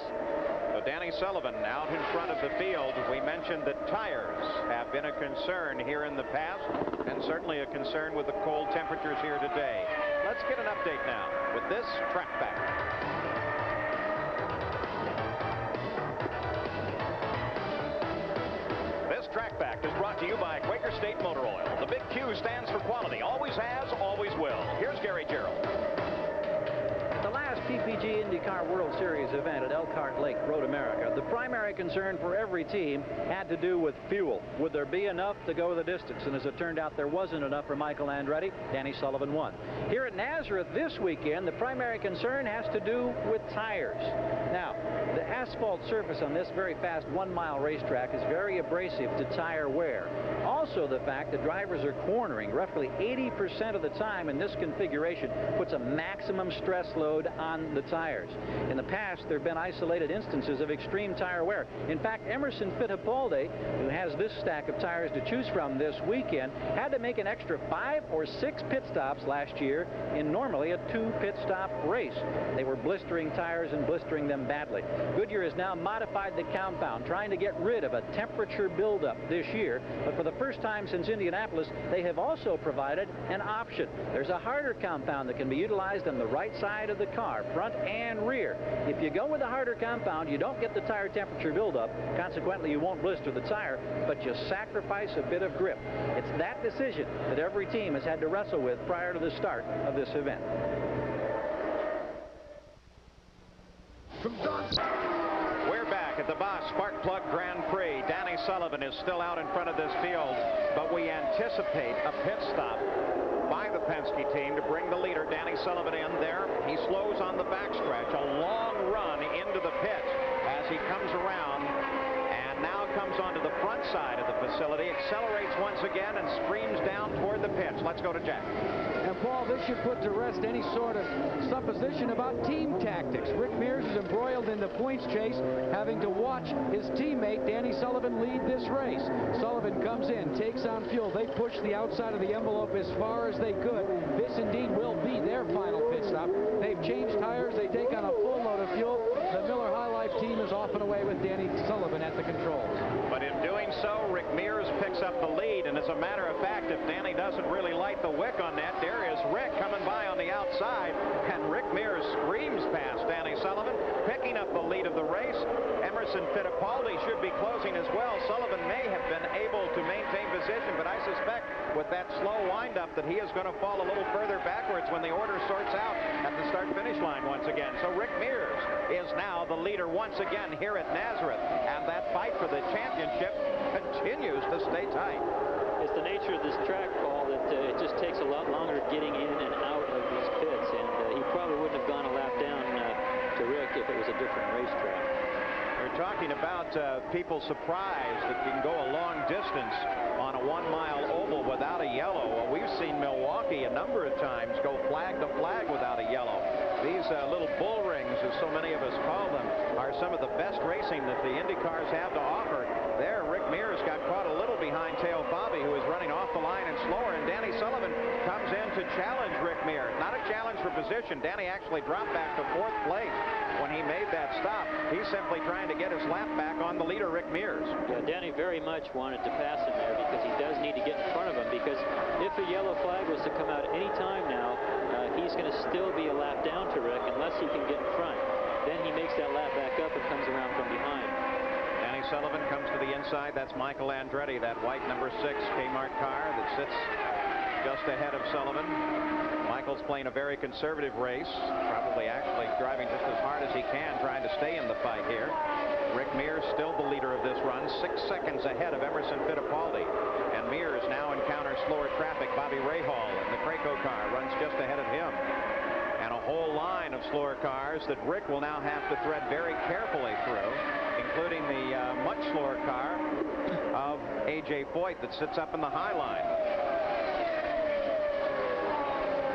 So Danny Sullivan out in front of the field. We mentioned that tires have been a concern here in the past, and certainly a concern with the cold temperatures here today. Let's get an update now with this track back. This track back is brought to you by Quaker State Motor Oil. The big Q stands for quality. Always has, always will. Here's Gary Gerald. PPG IndyCar World Series event at Elkhart Lake, Road America. The primary concern for every team had to do with fuel. Would there be enough to go the distance? And as it turned out, there wasn't enough for Michael Andretti. Danny Sullivan won. Here at Nazareth this weekend, the primary concern has to do with tires. Now, the asphalt surface on this very fast 1-mile racetrack is very abrasive to tire wear. Also, the fact that drivers are cornering roughly 80% of the time in this configuration puts a maximum stress load on the tires. In the past, there have been isolated instances of extreme tire wear. In fact, Emerson Fittipaldi, who has this stack of tires to choose from this weekend, had to make an extra 5 or 6 pit stops last year in normally a 2-pit stop race. They were blistering tires and blistering them badly. Goodyear has now modified the compound, trying to get rid of a temperature buildup this year, but for the first time since Indianapolis, they have also provided an option. There's a harder compound that can be utilized on the right side of the car, front and rear. If you go with a harder compound, you don't get the tire temperature buildup. Consequently, you won't blister the tire, but you sacrifice a bit of grip. It's that decision that every team has had to wrestle with prior to the start of this event. We're back at the Boss Spark Plug Grand Prix. Danny Sullivan is still out in front of this field, but we anticipate a pit stop by the Penske team to bring the leader, Danny Sullivan, in there. He slows on the backstretch, a long run into the pit as he comes around and now comes onto the front side of the facility, accelerates once again and streams down toward the pits. Let's go to Jack. And Paul, this should put to rest any sort of supposition about team tactics. Rick Mears is embroiled in the points chase, having to watch his teammate Danny Sullivan lead this race. Sullivan comes in, takes on fuel. They push the outside of the envelope as far as they could. This indeed will be their final pit stop. They've changed tires. They take on a full load of fuel. The Miller High Life team is off and away with Danny Sullivan at the controls. But in doing so, Rick Mears picks up the lead. And as a matter of fact, if Danny doesn't really light the wick on that, there is Rick coming by on the outside, and Rick Mears screams past Danny Sullivan, picking up the lead of the race. Emerson Fittipaldi should be closing as well. Sullivan may have been able to maintain position, but I suspect with that slow windup that he is going to fall a little further backwards when the order sorts out at the start-finish line once again. So Rick Mears is now the leader once again here at Nazareth, and that fight for the championship continues to stay tight. It's the nature of this track, Paul, that it just takes a lot longer getting in and out of these pits, and he probably wouldn't have gone a lap down to Rick if it was a different racetrack. We're talking about people surprised that you can go a long distance on a 1-mile oval without a yellow. Well, we've seen Milwaukee a number of times go flag to flag without a yellow. These little bull rings, as so many of us call them, are some of the best racing that the Indy cars have to offer. There, Rick Mears got caught a little behind Teo Fabi, who was running off off the line and slower, and Danny Sullivan comes in to challenge Rick Mears. Not a challenge for position. Danny actually dropped back to 4th place when he made that stop. He's simply trying to get his lap back on the leader, Rick Mears. Yeah, Danny very much wanted to pass him there because he does need to get in front of him, because if a yellow flag was to come out any time now, he's going to still be a lap down to Rick unless he can get in front. Then he makes that lap back up and comes around from behind. Danny Sullivan comes to the inside. That's Michael Andretti, that white number 6 Kmart car that sits just ahead of Sullivan. Michael's playing a very conservative race, probably actually driving just as hard as he can, trying to stay in the fight here. Rick Mears still the leader of this run, 6 seconds ahead of Emerson Fittipaldi. And Mears now encounters slower traffic. Bobby Rahal in the Craco car runs just ahead of him. And a whole line of slower cars that Rick will now have to thread very carefully through, including the much slower car of A.J. Foyt that sits up in the high line.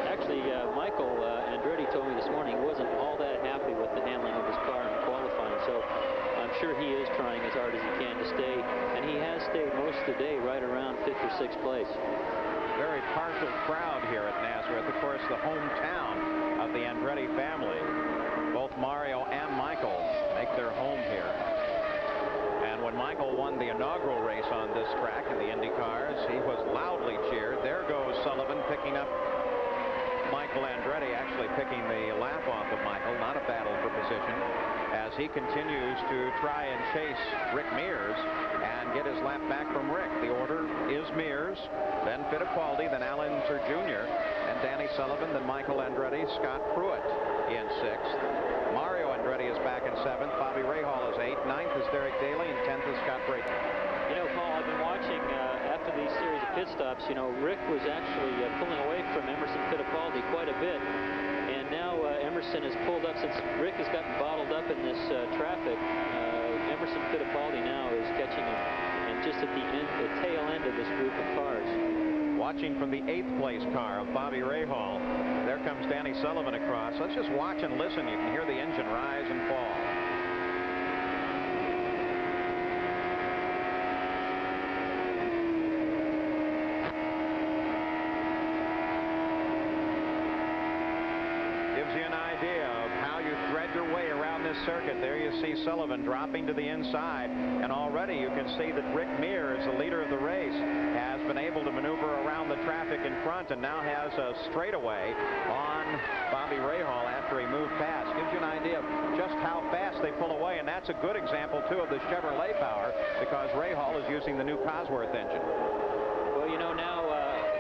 Actually, Michael Andretti told me this morning he wasn't all that happy with the handling of his car in qualifying, so I'm sure he is trying as hard as he can to stay, and he has stayed most of the day right around 5th or 6th place. Very partial crowd here at Nazareth. Of course, the hometown of the Andretti family. Both Mario and Michael make their home here. And when Michael won the inaugural race on this track in the IndyCars, he was loudly cheered. There goes Sullivan picking up Michael Andretti, actually picking the lap off of Michael. Not a battle for position as he continues to try and chase Rick Mears and get his lap back from Rick. The order is Mears, then Fittipaldi, then Al Unser Jr., and Danny Sullivan, then Michael Andretti, Scott Pruitt in 6th. Mario Andretti is back in 7th. Bobby Rahal is 8th. 9th is Derek Daly, and 10th is Scott Brayton. You know, Paul, I've been watching after these series of pit stops. You know, Rick was actually pulling away from Emerson Fittipaldi quite a bit. And now Emerson has pulled up. Since Rick has gotten bottled up in this traffic, Emerson Fittipaldi now is catching him, and just at the tail end of this group of cars. Watching from the 8th place car of Bobby Rahal, there comes Danny Sullivan across. Let's just watch and listen. You can hear the engine rise and fall. Gives you an idea of how you thread your way around this circuit. There you see Sullivan dropping to the inside, and already you can see that Rick Mears, the leader of the race, has been able to maneuver around the traffic in front and now has a straightaway on Bobby Rahal after he moved past. Gives you an idea of just how fast they pull away, and that's a good example too of the Chevrolet power, because Rahal is using the new Cosworth engine. Well, you know, now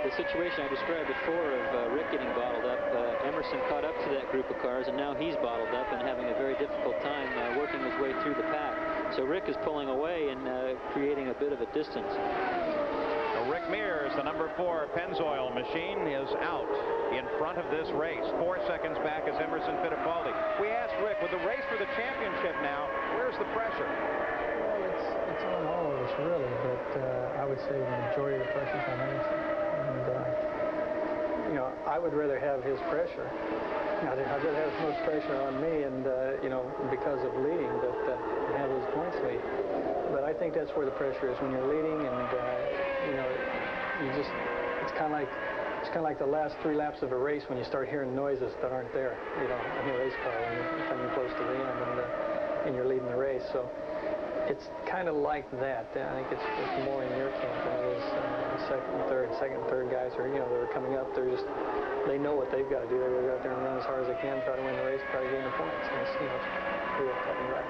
the situation I described before of Rick getting bottled up, Emerson caught up to that group of cars, and now he's bottled up and having a very difficult time working his way through the pack. So Rick is pulling away and creating a bit of a distance. Rick Mears, the number 4 Pennzoil machine, is out in front of this race. 4 seconds back is Emerson Fittipaldi. We asked Rick, with the race for the championship now, where's the pressure? Well, it's on all of us, really, but I would say the majority of the pressure is on Emerson. And, you know, I would rather have his pressure. I'd rather have as much pressure on me, and, you know, because of leading, but have his points lead. But I think that's where the pressure is when you're leading, and, you know, it's kind of like the last 3 laps of a race when you start hearing noises that aren't there, you know, in your race car when you're coming close to the end and you're leading the race. So it's kind of like that. I think it's more in your camp than it is second and third guys are, you know, they're coming up. They know what they've got to do. They're going to go out there and run as hard as they can, try to win the race, try to gain the points. And it's, you know, it's real cut and dry.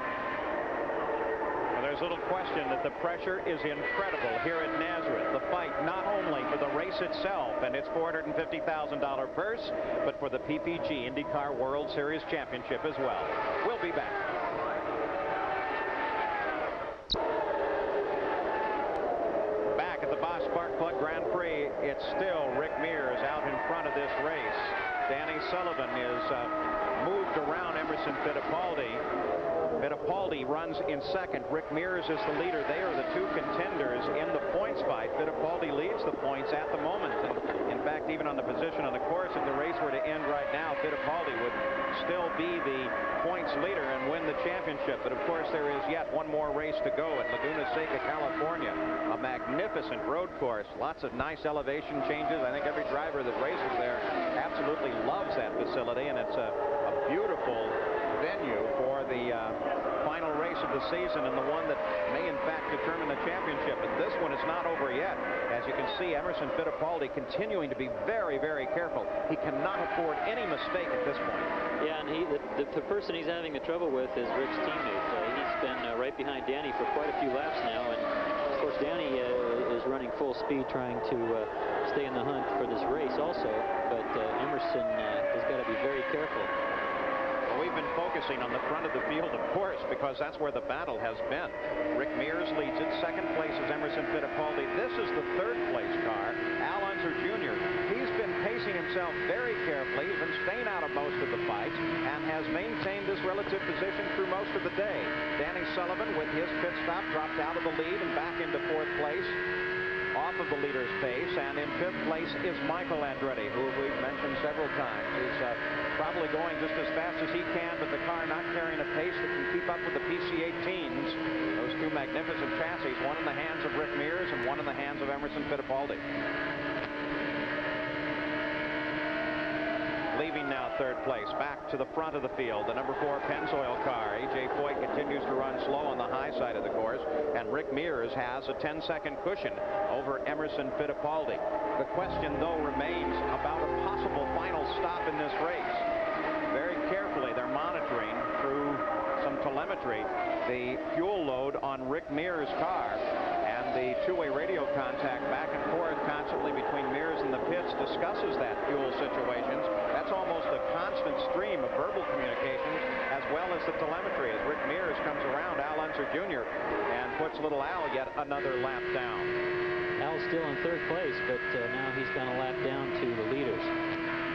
There's little question that the pressure is incredible here at Nazareth. The fight not only for the race itself and its $450,000 purse, but for the PPG IndyCar World Series Championship as well. We'll be back. Back at the Bosch Spark Plug Grand Prix, it's still Rick Mears out in front of this race. Danny Sullivan is moved around Emerson Fittipaldi. Fittipaldi runs in second. Rick Mears is the leader. They are the 2 contenders in the points fight. Fittipaldi leads the points at the moment. And in fact, even on the position on the course, if the race were to end right now, Fittipaldi would still be the points leader and win the championship. But of course, there is yet one more race to go at Laguna Seca, California. A magnificent road course. Lots of nice elevation changes. I think every driver that races there absolutely loves that facility, and it's a beautiful venue for the final race of the season, and the one that may in fact determine the championship. But this one is not over yet. As you can see, Emerson Fittipaldi continuing to be very, very careful. He cannot afford any mistake at this point. Yeah, and the person he's having the trouble with is Rick's teammate. He's been right behind Danny for quite a few laps now, and of course Danny is running full speed trying to stay in the hunt for this race also, but Emerson has got to be very careful. We've been focusing on the front of the field, of course, because that's where the battle has been. Rick Mears leads it. Second place is Emerson Fittipaldi. This is the third place car, Al Unser Jr. He's been pacing himself very carefully. He's been staying out of most of the fights and has maintained this relative position through most of the day. Danny Sullivan, with his pit stop, dropped out of the lead and back into fourth place, off of the leader's pace. And in fifth place is Michael Andretti, who we've mentioned several times. He's probably going just as fast as he can, but the car not carrying a pace that can keep up with the PC-18s. Those two magnificent chassis, one in the hands of Rick Mears and one in the hands of Emerson Fittipaldi. Leaving now third place, back to the front of the field, the number 4 Pennzoil car. A.J. Foyt continues to run slow on the high side of the course, and Rick Mears has a 10-second cushion over Emerson Fittipaldi. The question, though, remains about a possible final stop in this race. Very carefully, they're monitoring through some telemetry the fuel load on Rick Mears' car, and the two-way radio contact back and forth constantly between Mears and the pits discusses that fuel situation. That's almost a constant stream of verbal communications, as well as the telemetry, as Rick Mears comes around Al Unser Jr. and puts little Al yet another lap down. Al's still in third place, but now he's gone a lap down to the leaders.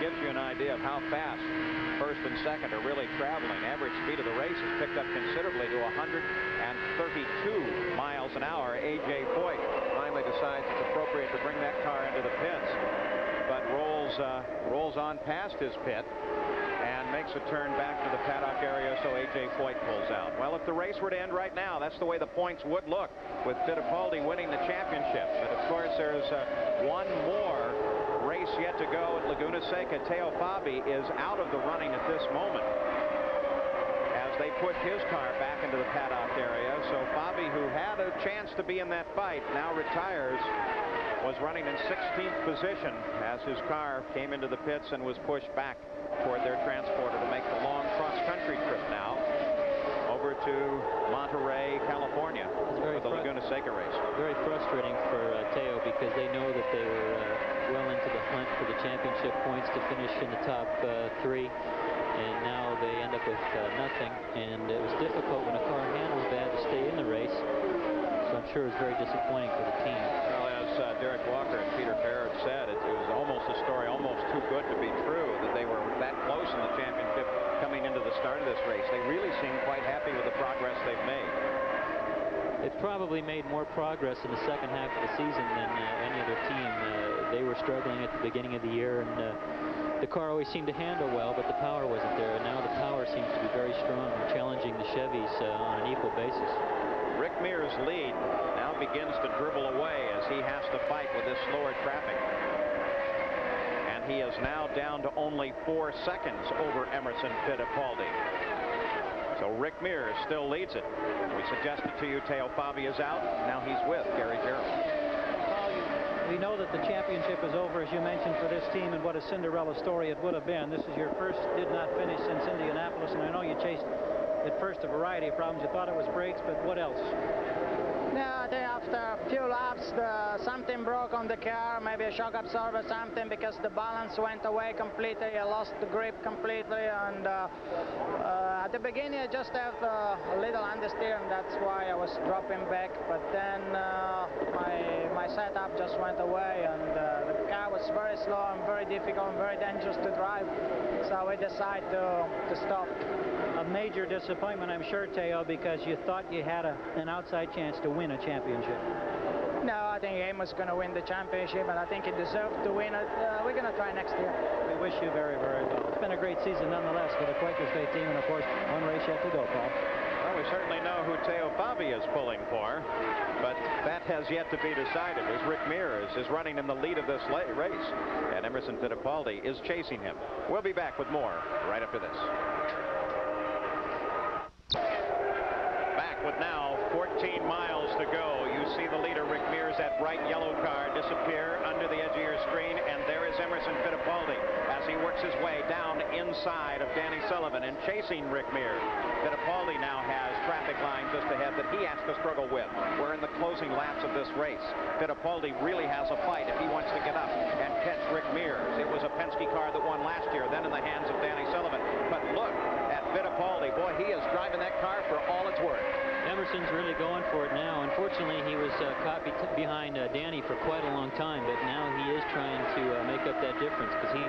Gives you an idea of how fast first and second are really traveling. Average speed of the race has picked up considerably to 132 miles an hour. A.J. Foyt finally decides it's appropriate to bring that car into the pits, but rolls on past his pit and makes a turn back to the paddock area, so A.J. Foyt pulls out. Well, if the race were to end right now, that's the way the points would look, with Fittipaldi winning the championship. But of course, there's one more race yet to go at Laguna Seca. Teo Fabi is out of the running at this moment as they put his car back into the paddock area. So Fabi, who had a chance to be in that fight, now retires. Was running in 16th position as his car came into the pits and was pushed back toward their transporter to make the long cross-country trip now over to Monterey, California for the Laguna Seca race. Very frustrating for Teo, because they know that they were well into the hunt for the championship points to finish in the top 3, and now they end up with nothing. And it was difficult when a car handles bad to stay in the race, so I'm sure it was very disappointing for the team. Well, as Derek Walker and Peter Farrard said, it was almost a story almost too good to be true that they were that close in the championship coming into the start of this race. They really seem quite happy with the progress they've made. They've probably made more progress in the second half of the season than any other team. They were struggling at the beginning of the year, and the car always seemed to handle well, but the power wasn't there. And now the power seems to be very strong, challenging the Chevys on an equal basis. Rick Mears' lead now begins to dribble away as he has to fight with this slower traffic. And he is now down to only 4 seconds over Emerson Fittipaldi. So Rick Mears still leads it. We suggested to you Teo Fabi is out. Now he's with Gary Gerould. We know that the championship is over, as you mentioned, for this team, and what a Cinderella story it would have been. This is your first did not finish since Indianapolis, and I know you chased at first a variety of problems. You thought it was brakes, but what else? Yeah, I think after a few laps, something broke on the car, maybe a shock absorber, something, because the balance went away completely. I lost the grip completely, and at the beginning I just have a little understeer, and that's why I was dropping back. But then my setup just went away, and the car was very slow and very difficult and very dangerous to drive. So we decided to stop. A major disappointment, I'm sure, Teo, because you thought you had an outside chance to win a championship. No, I think him was going to win the championship, and I think he deserved to win it. We're going to try next year. We wish you very, very well. It's been a great season nonetheless for the Quaker State team, and of course, one race yet to go, Paul. Well, we certainly know who Teo Fabi is pulling for, but that has yet to be decided, as Rick Mears is running in the lead of this race, and Emerson Fittipaldi is chasing him. We'll be back with more right after this. Back with now 14 miles to go. You see the leader, Rick Mears, that bright yellow car disappear under the edge of your screen, and there is Emerson Fittipaldi as he works his way down inside of Danny Sullivan and chasing Rick Mears. Fittipaldi now has traffic lines just ahead that he has to struggle with. We're in the closing laps of this race. Fittipaldi really has a fight if he wants to get up and catch Rick Mears. It was a Penske car that won last year, then in the hands of Danny Sullivan. But look at Fittipaldi. Boy, he is driving that car for all it's worth. Emerson's really going for it now. Unfortunately, he was caught behind Danny for quite a long time, but now he is trying to make up that difference because he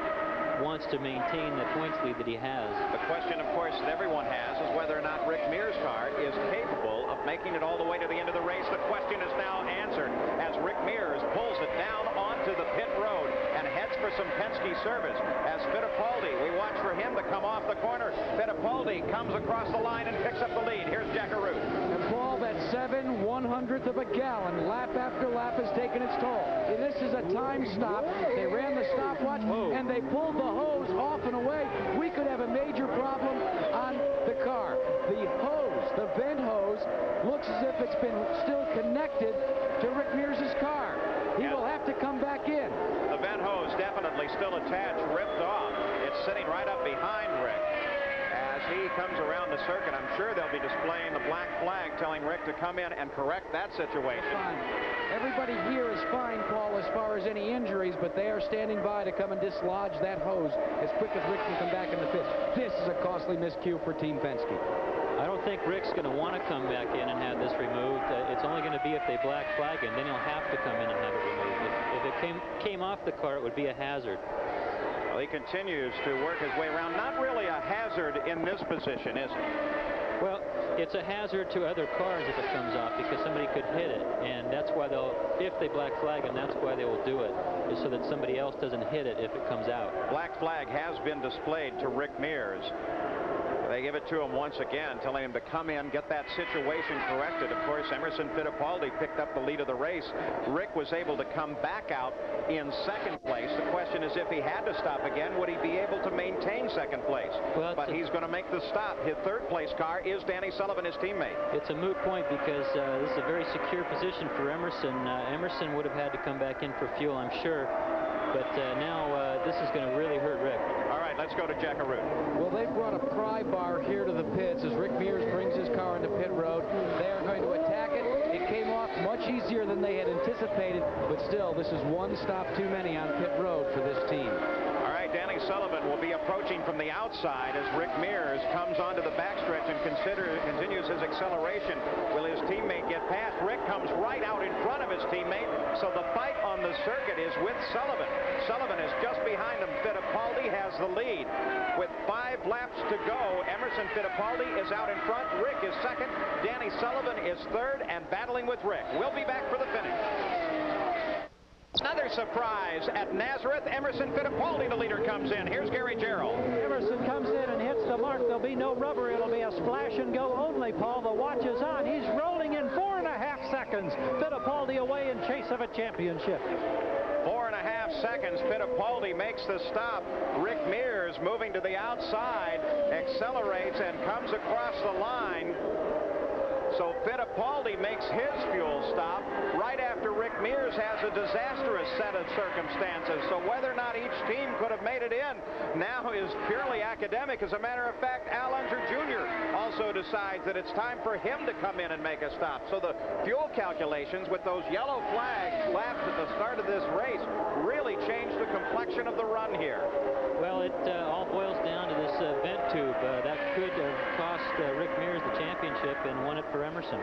wants to maintain the points lead that he has. The question, of course, that everyone has is whether or not Rick Mears' car is capable of making it all the way to the end of the race. The question is now answered as Rick Mears pulls it down onto the pit road and heads for some Penske service. As Fittipaldi, we watch for him to come off the corner. Fittipaldi comes across the line and picks up the lead. Here's Jackaroo. And Paul, that 7/100th of a gallon, lap after lap, has taken its toll. This is a time stop. They ran the stopwatch, and they pulled the hose off and away. We could have a major problem on the car. The hose, the vent hose, looks as if it's been still connected to Rick Mears' car. He will have to come back in. The vent hose definitely still attached, ripped off. It's sitting right up behind Rick. As he comes around the circuit, I'm sure they'll be displaying the black flag telling Rick to come in and correct that situation. Fine. Everybody here is fine, Paul, as far as any injuries, but they are standing by to come and dislodge that hose as quick as Rick can come back in the pits. This is a costly miscue for Team Penske. I don't think Rick's going to want to come back in and have this removed. It's only going to be if they black flag him. Then he'll have to come in and have it removed. If it came off the car, it would be a hazard. Well, he continues to work his way around. Not really a hazard in this position, is it? Well, it's a hazard to other cars if it comes off because somebody could hit it, and that's why if they black flag him, that's why they will do it, is so that somebody else doesn't hit it if it comes out. Black flag has been displayed to Rick Mears. They give it to him once again, telling him to come in, get that situation corrected. Of course, Emerson Fittipaldi picked up the lead of the race. Rick was able to come back out in second place. The question is, if he had to stop again, would he be able to maintain second place? Well, but he's going to make the stop. His third place car is Danny Sullivan, his teammate. It's a moot point because this is a very secure position for Emerson. Emerson would have had to come back in for fuel, I'm sure. But now this is going to really hurt Rick. All right, let's go to Jackaroo. Well, they brought a pry bar here to the pits as Rick Mears brings his car into pit road. They are going to attack it. It came off much easier than they had anticipated, but still, this is one stop too many on pit road for this team. All right, Danny Sullivan will be approaching from the outside as Rick Mears comes onto the backstretch and continues his acceleration. Will his teammate get past? Rick comes right out in front of his teammate, so the fight on the circuit is with Sullivan. Sullivan is just behind him. Fittipaldi has the lead. With 5 laps to go, Emerson Fittipaldi is out in front. Rick is second. Danny Sullivan is third and battling with Rick. We'll be back for the finish. Another surprise at Nazareth. Emerson Fittipaldi, the leader, comes in. Here's Gary Gerald. Emerson comes in and hits the mark. There'll be no rubber. It'll be a splash and go only, Paul. The watch is on. He's rolling in 4.5 seconds. Fittipaldi away in chase of a championship. 4.5 seconds. Fittipaldi makes the stop. Rick Mears moving to the outside, accelerates and comes across the line. So Fittipaldi makes his fuel stop right after Rick Mears has a disastrous set of circumstances. So whether or not each team could have made it in now is purely academic. As a matter of fact, Al Unser Jr. also decides that it's time for him to come in and make a stop. So the fuel calculations with those yellow flags laps at the start of this race really changed the complexion of the run here. Well, it all boils down to this vent tube. That could have cost Rick Mears the championship and won it for Emerson.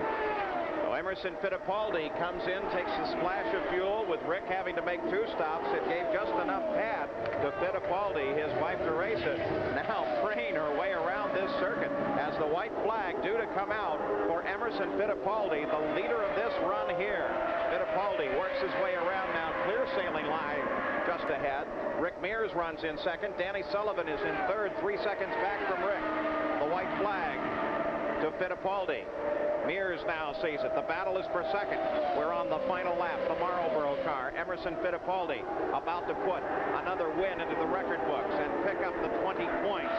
So Emerson Fittipaldi comes in, takes the splash of fuel with Rick having to make 2 stops, it gave just enough pad to Fittipaldi, his wife Teresa, now praying her way around this circuit as the white flag due to come out for Emerson Fittipaldi, the leader of this run here. Fittipaldi works his way around now, clear sailing line just ahead. Rick Mears runs in second. Danny Sullivan is in third, 3 seconds back from Rick. The white flag to Fittipaldi. Mears now sees it. The battle is for second. We're on the final lap. The Marlboro car. Emerson Fittipaldi about to put another win into the record books and pick up the 20 points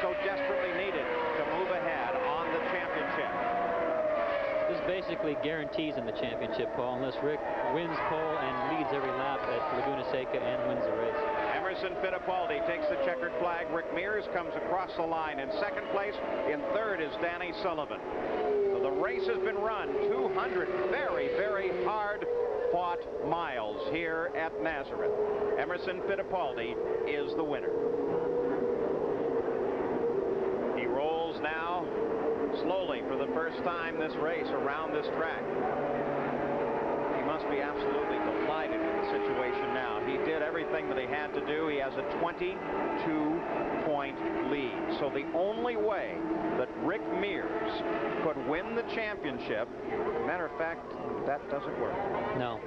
so desperately needed to move ahead on the championship. This basically guarantees in the championship, Paul, unless Rick wins pole and leads every lap at Laguna Seca and wins the race. Emerson Fittipaldi takes the checkered flag. Rick Mears comes across the line in second place. In third is Danny Sullivan. So the race has been run 200 very, very hard-fought miles here at Nazareth. Emerson Fittipaldi is the winner. He rolls now slowly for the first time this race around this track. He must be absolutely delighted with the situation now. He did everything that he had to do. He has a 22-point lead. So the only way that Rick Mears could win the championship, matter of fact, that doesn't work. No.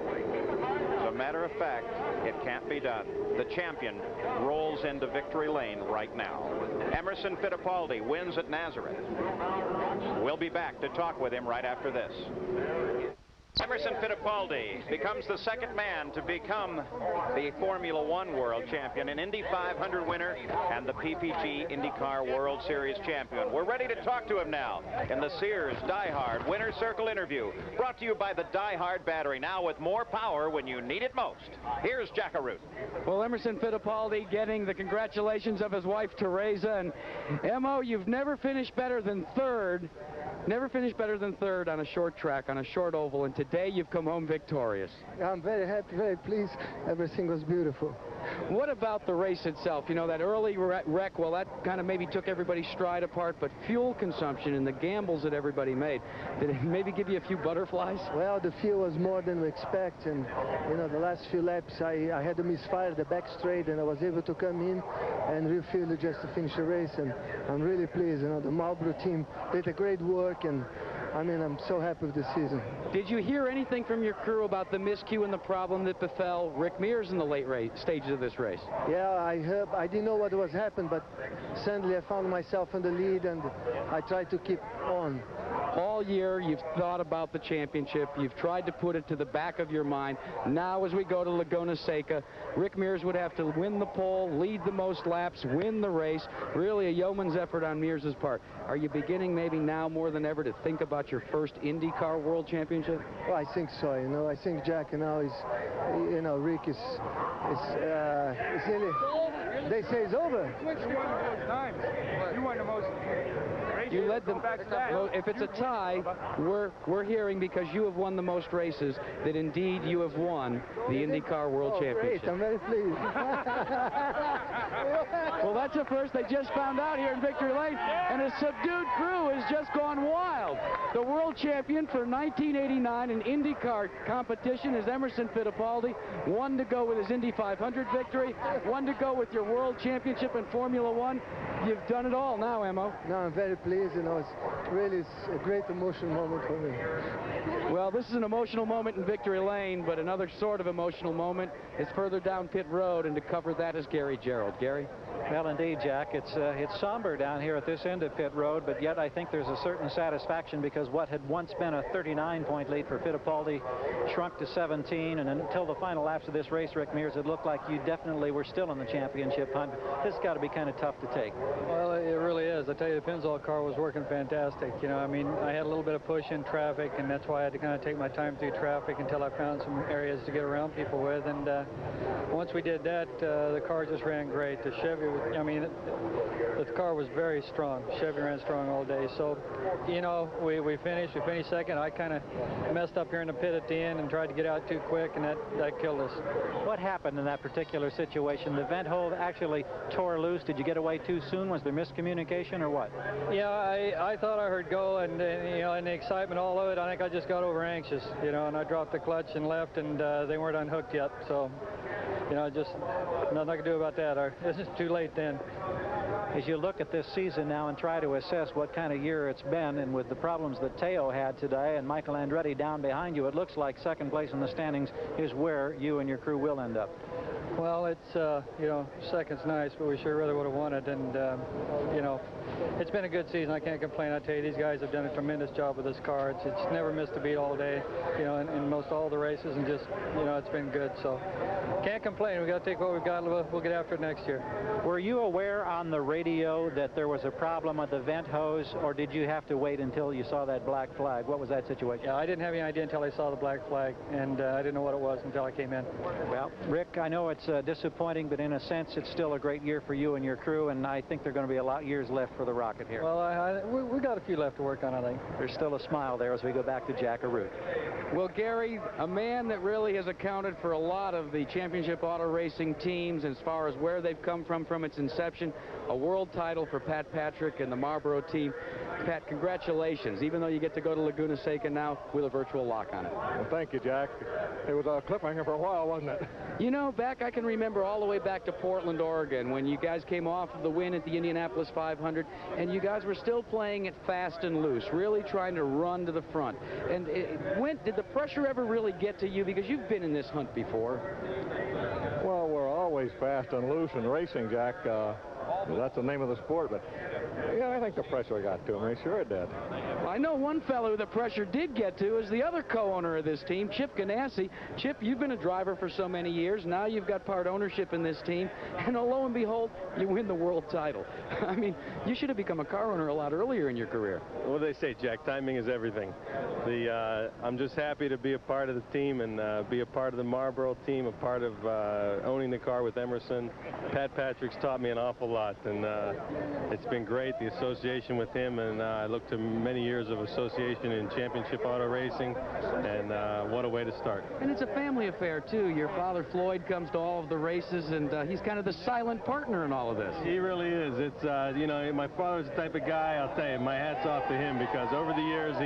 As a matter of fact, it can't be done. The champion rolls into victory lane right now. Emerson Fittipaldi wins at Nazareth. We'll be back to talk with him right after this. Emerson Fittipaldi becomes the second man to become the Formula One World Champion, an Indy 500 winner, and the PPG IndyCar World Series champion. We're ready to talk to him now in the Sears Die Hard Winner's Circle interview, brought to you by the Die Hard battery, now with more power when you need it most. Here's Jack Arute. Well, Emerson Fittipaldi getting the congratulations of his wife, Teresa. And, Emo, you've never finished better than third. Never finished better than third on a short track, on a short oval, and today you've come home victorious. I'm very happy, very pleased. Everything was beautiful. What about the race itself? You know, that early wreck, well, that kind of maybe took everybody's stride apart, but fuel consumption and the gambles that everybody made, did it maybe give you a few butterflies? Well, the fuel was more than we expect, and, you know, the last few laps, I had to misfire the back straight, and I was able to come in and refuel it just to finish the race, and I'm really pleased. You know, the Marlboro team did a great work, and I mean, I'm so happy with the season. Did you hear anything from your crew about the miscue and the problem that befell Rick Mears in the late stages of this race? Yeah, I heard. I didn't know what was happening, but suddenly I found myself in the lead, and I tried to keep on. All year, you've thought about the championship. You've tried to put it to the back of your mind. Now, as we go to Laguna Seca, Rick Mears would have to win the pole, lead the most laps, win the race. Really a yeoman's effort on Mears's part. Are you beginning maybe now more than ever to think about your first IndyCar World Championship? Well, I think so. You know, I think Jack now is, you know, Rick is really. They say it's over. You won the most times. You won the most. You led them. Well, if it's a tie, we're hearing, because you have won the most races, that indeed you have won the IndyCar World Championship. Great, I'm very pleased. Well, that's a first. They just found out here in Victory Lane, and a subdued crew has just gone wild. The world champion for 1989 in IndyCar competition is Emerson Fittipaldi. 1 to go with his Indy 500 victory, 1 to go with your World Championship in Formula One. You've done it all now, Emo. No, I'm very pleased. You know, it's really a great emotional moment for me. Well, this is an emotional moment in Victory Lane, but another sort of emotional moment is further down pit road, and to cover that is Gary Gerald. Gary? Well, indeed, Jack. It's somber down here at this end of pit road, but yet I think there's a certain satisfaction, because what had once been a 39-point lead for Fittipaldi shrunk to 17, and until the final laps of this race, Rick Mears, it looked like you definitely were still in the championship hunt. This has got to be kind of tough to take. Well, it really is. I tell you, the Pennzoil car was working fantastic. You know, I mean, I had a little bit of push in traffic, and that's why I had to kind of take my time through traffic until I found some areas to get around people with. And once we did that, the car just ran great. The Chevy, I mean, the car was very strong. Chevy ran strong all day. So, you know, we finished second. I kind of messed up here in the pit at the end and tried to get out too quick, and that killed us. What happened in that particular situation? The vent hole actually tore loose. Did you get away too soon? soon? Was there miscommunication or what? Yeah, I thought I heard go, and you know, in the excitement, all of it, I think I just got over anxious, you know, and I dropped the clutch and left, and they weren't unhooked yet. So, you know, just nothing I could do about that. It's just too late then. As you look at this season now and try to assess what kind of year it's been, and with the problems that Teo had today and Michael Andretti down behind you, it looks like second place in the standings is where you and your crew will end up. Well, it's, you know, second's nice, but we sure really would have won it. And, you know, it's been a good season. I can't complain. I tell you, these guys have done a tremendous job with this car. It's never missed a beat all day, you know, in most all the races, and just, you know, it's been good. So can't complain. We got to take what we've got. We'll get after it next year. Were you aware on the radio that there was a problem with the vent hose, or did you have to wait until you saw that black flag? What was that situation? Yeah, I didn't have any idea until I saw the black flag, and I didn't know what it was until I came in. Well, Rick, I know it's disappointing, but in a sense, it's still a great year for you and your crew, and I think there are going to be a lot of years left for the Rocket here. Well, we got a few left to work on, I think. There's still a smile there as we go back to Jack Arute. Well, Gary, a man that really has accounted for a lot of the championship auto racing teams as far as where they've come from its inception, a world title for Pat Patrick and the Marlboro team. Pat, congratulations, even though you get to go to Laguna Seca now with a virtual lock on it. Well, thank you, Jack. It was a cliffhanger for a while, wasn't it? You know, I can remember all the way back to Portland, Oregon, when you guys came off of the win at the Indianapolis 500, and you guys were still playing it fast and loose, really trying to run to the front. And did the pressure ever really get to you? Because you've been in this hunt before. Well, we're always fast and loose in racing, Jack. That's the name of the sport, but yeah, I think the pressure got to me. Sure it did. Well, I know one fellow the pressure did get to is the other co-owner of this team, Chip Ganassi. Chip, you've been a driver for so many years. Now you've got part ownership in this team, and lo and behold, you win the world title. I mean, you should have become a car owner a lot earlier in your career. What do they say, Jack? Timing is everything. I'm just happy to be a part of the team and be a part of the Marlboro team, a part of owning the car with Emerson. Pat Patrick's taught me an awful lot, and it's been great, the association with him, and I look to many years of association in championship auto racing, and what a way to start. And it's a family affair, too. Your father, Floyd, comes to all of the races, and he's kind of the silent partner in all of this. He really is. It's, you know, my father's the type of guy, I'll tell you, my hat's off to him, because over the years,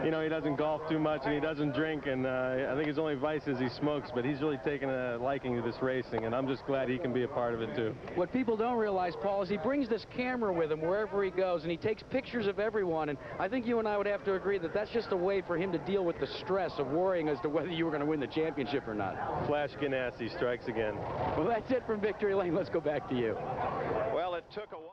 you know, he doesn't golf too much, and he doesn't drink, and I think his only vice is he smokes, but he's really taken a liking to this racing, and I'm just glad he can be a part of it, too. What people don't realize, Paul, is he brings this camera with him wherever he goes, and he takes pictures of everyone, and I think you and I would have to agree that that's just a way for him to deal with the stress of worrying as to whether you were going to win the championship or not. Flash Ganassi strikes again. Well, that's it from Victory Lane. Let's go back to you. Well, it took a while.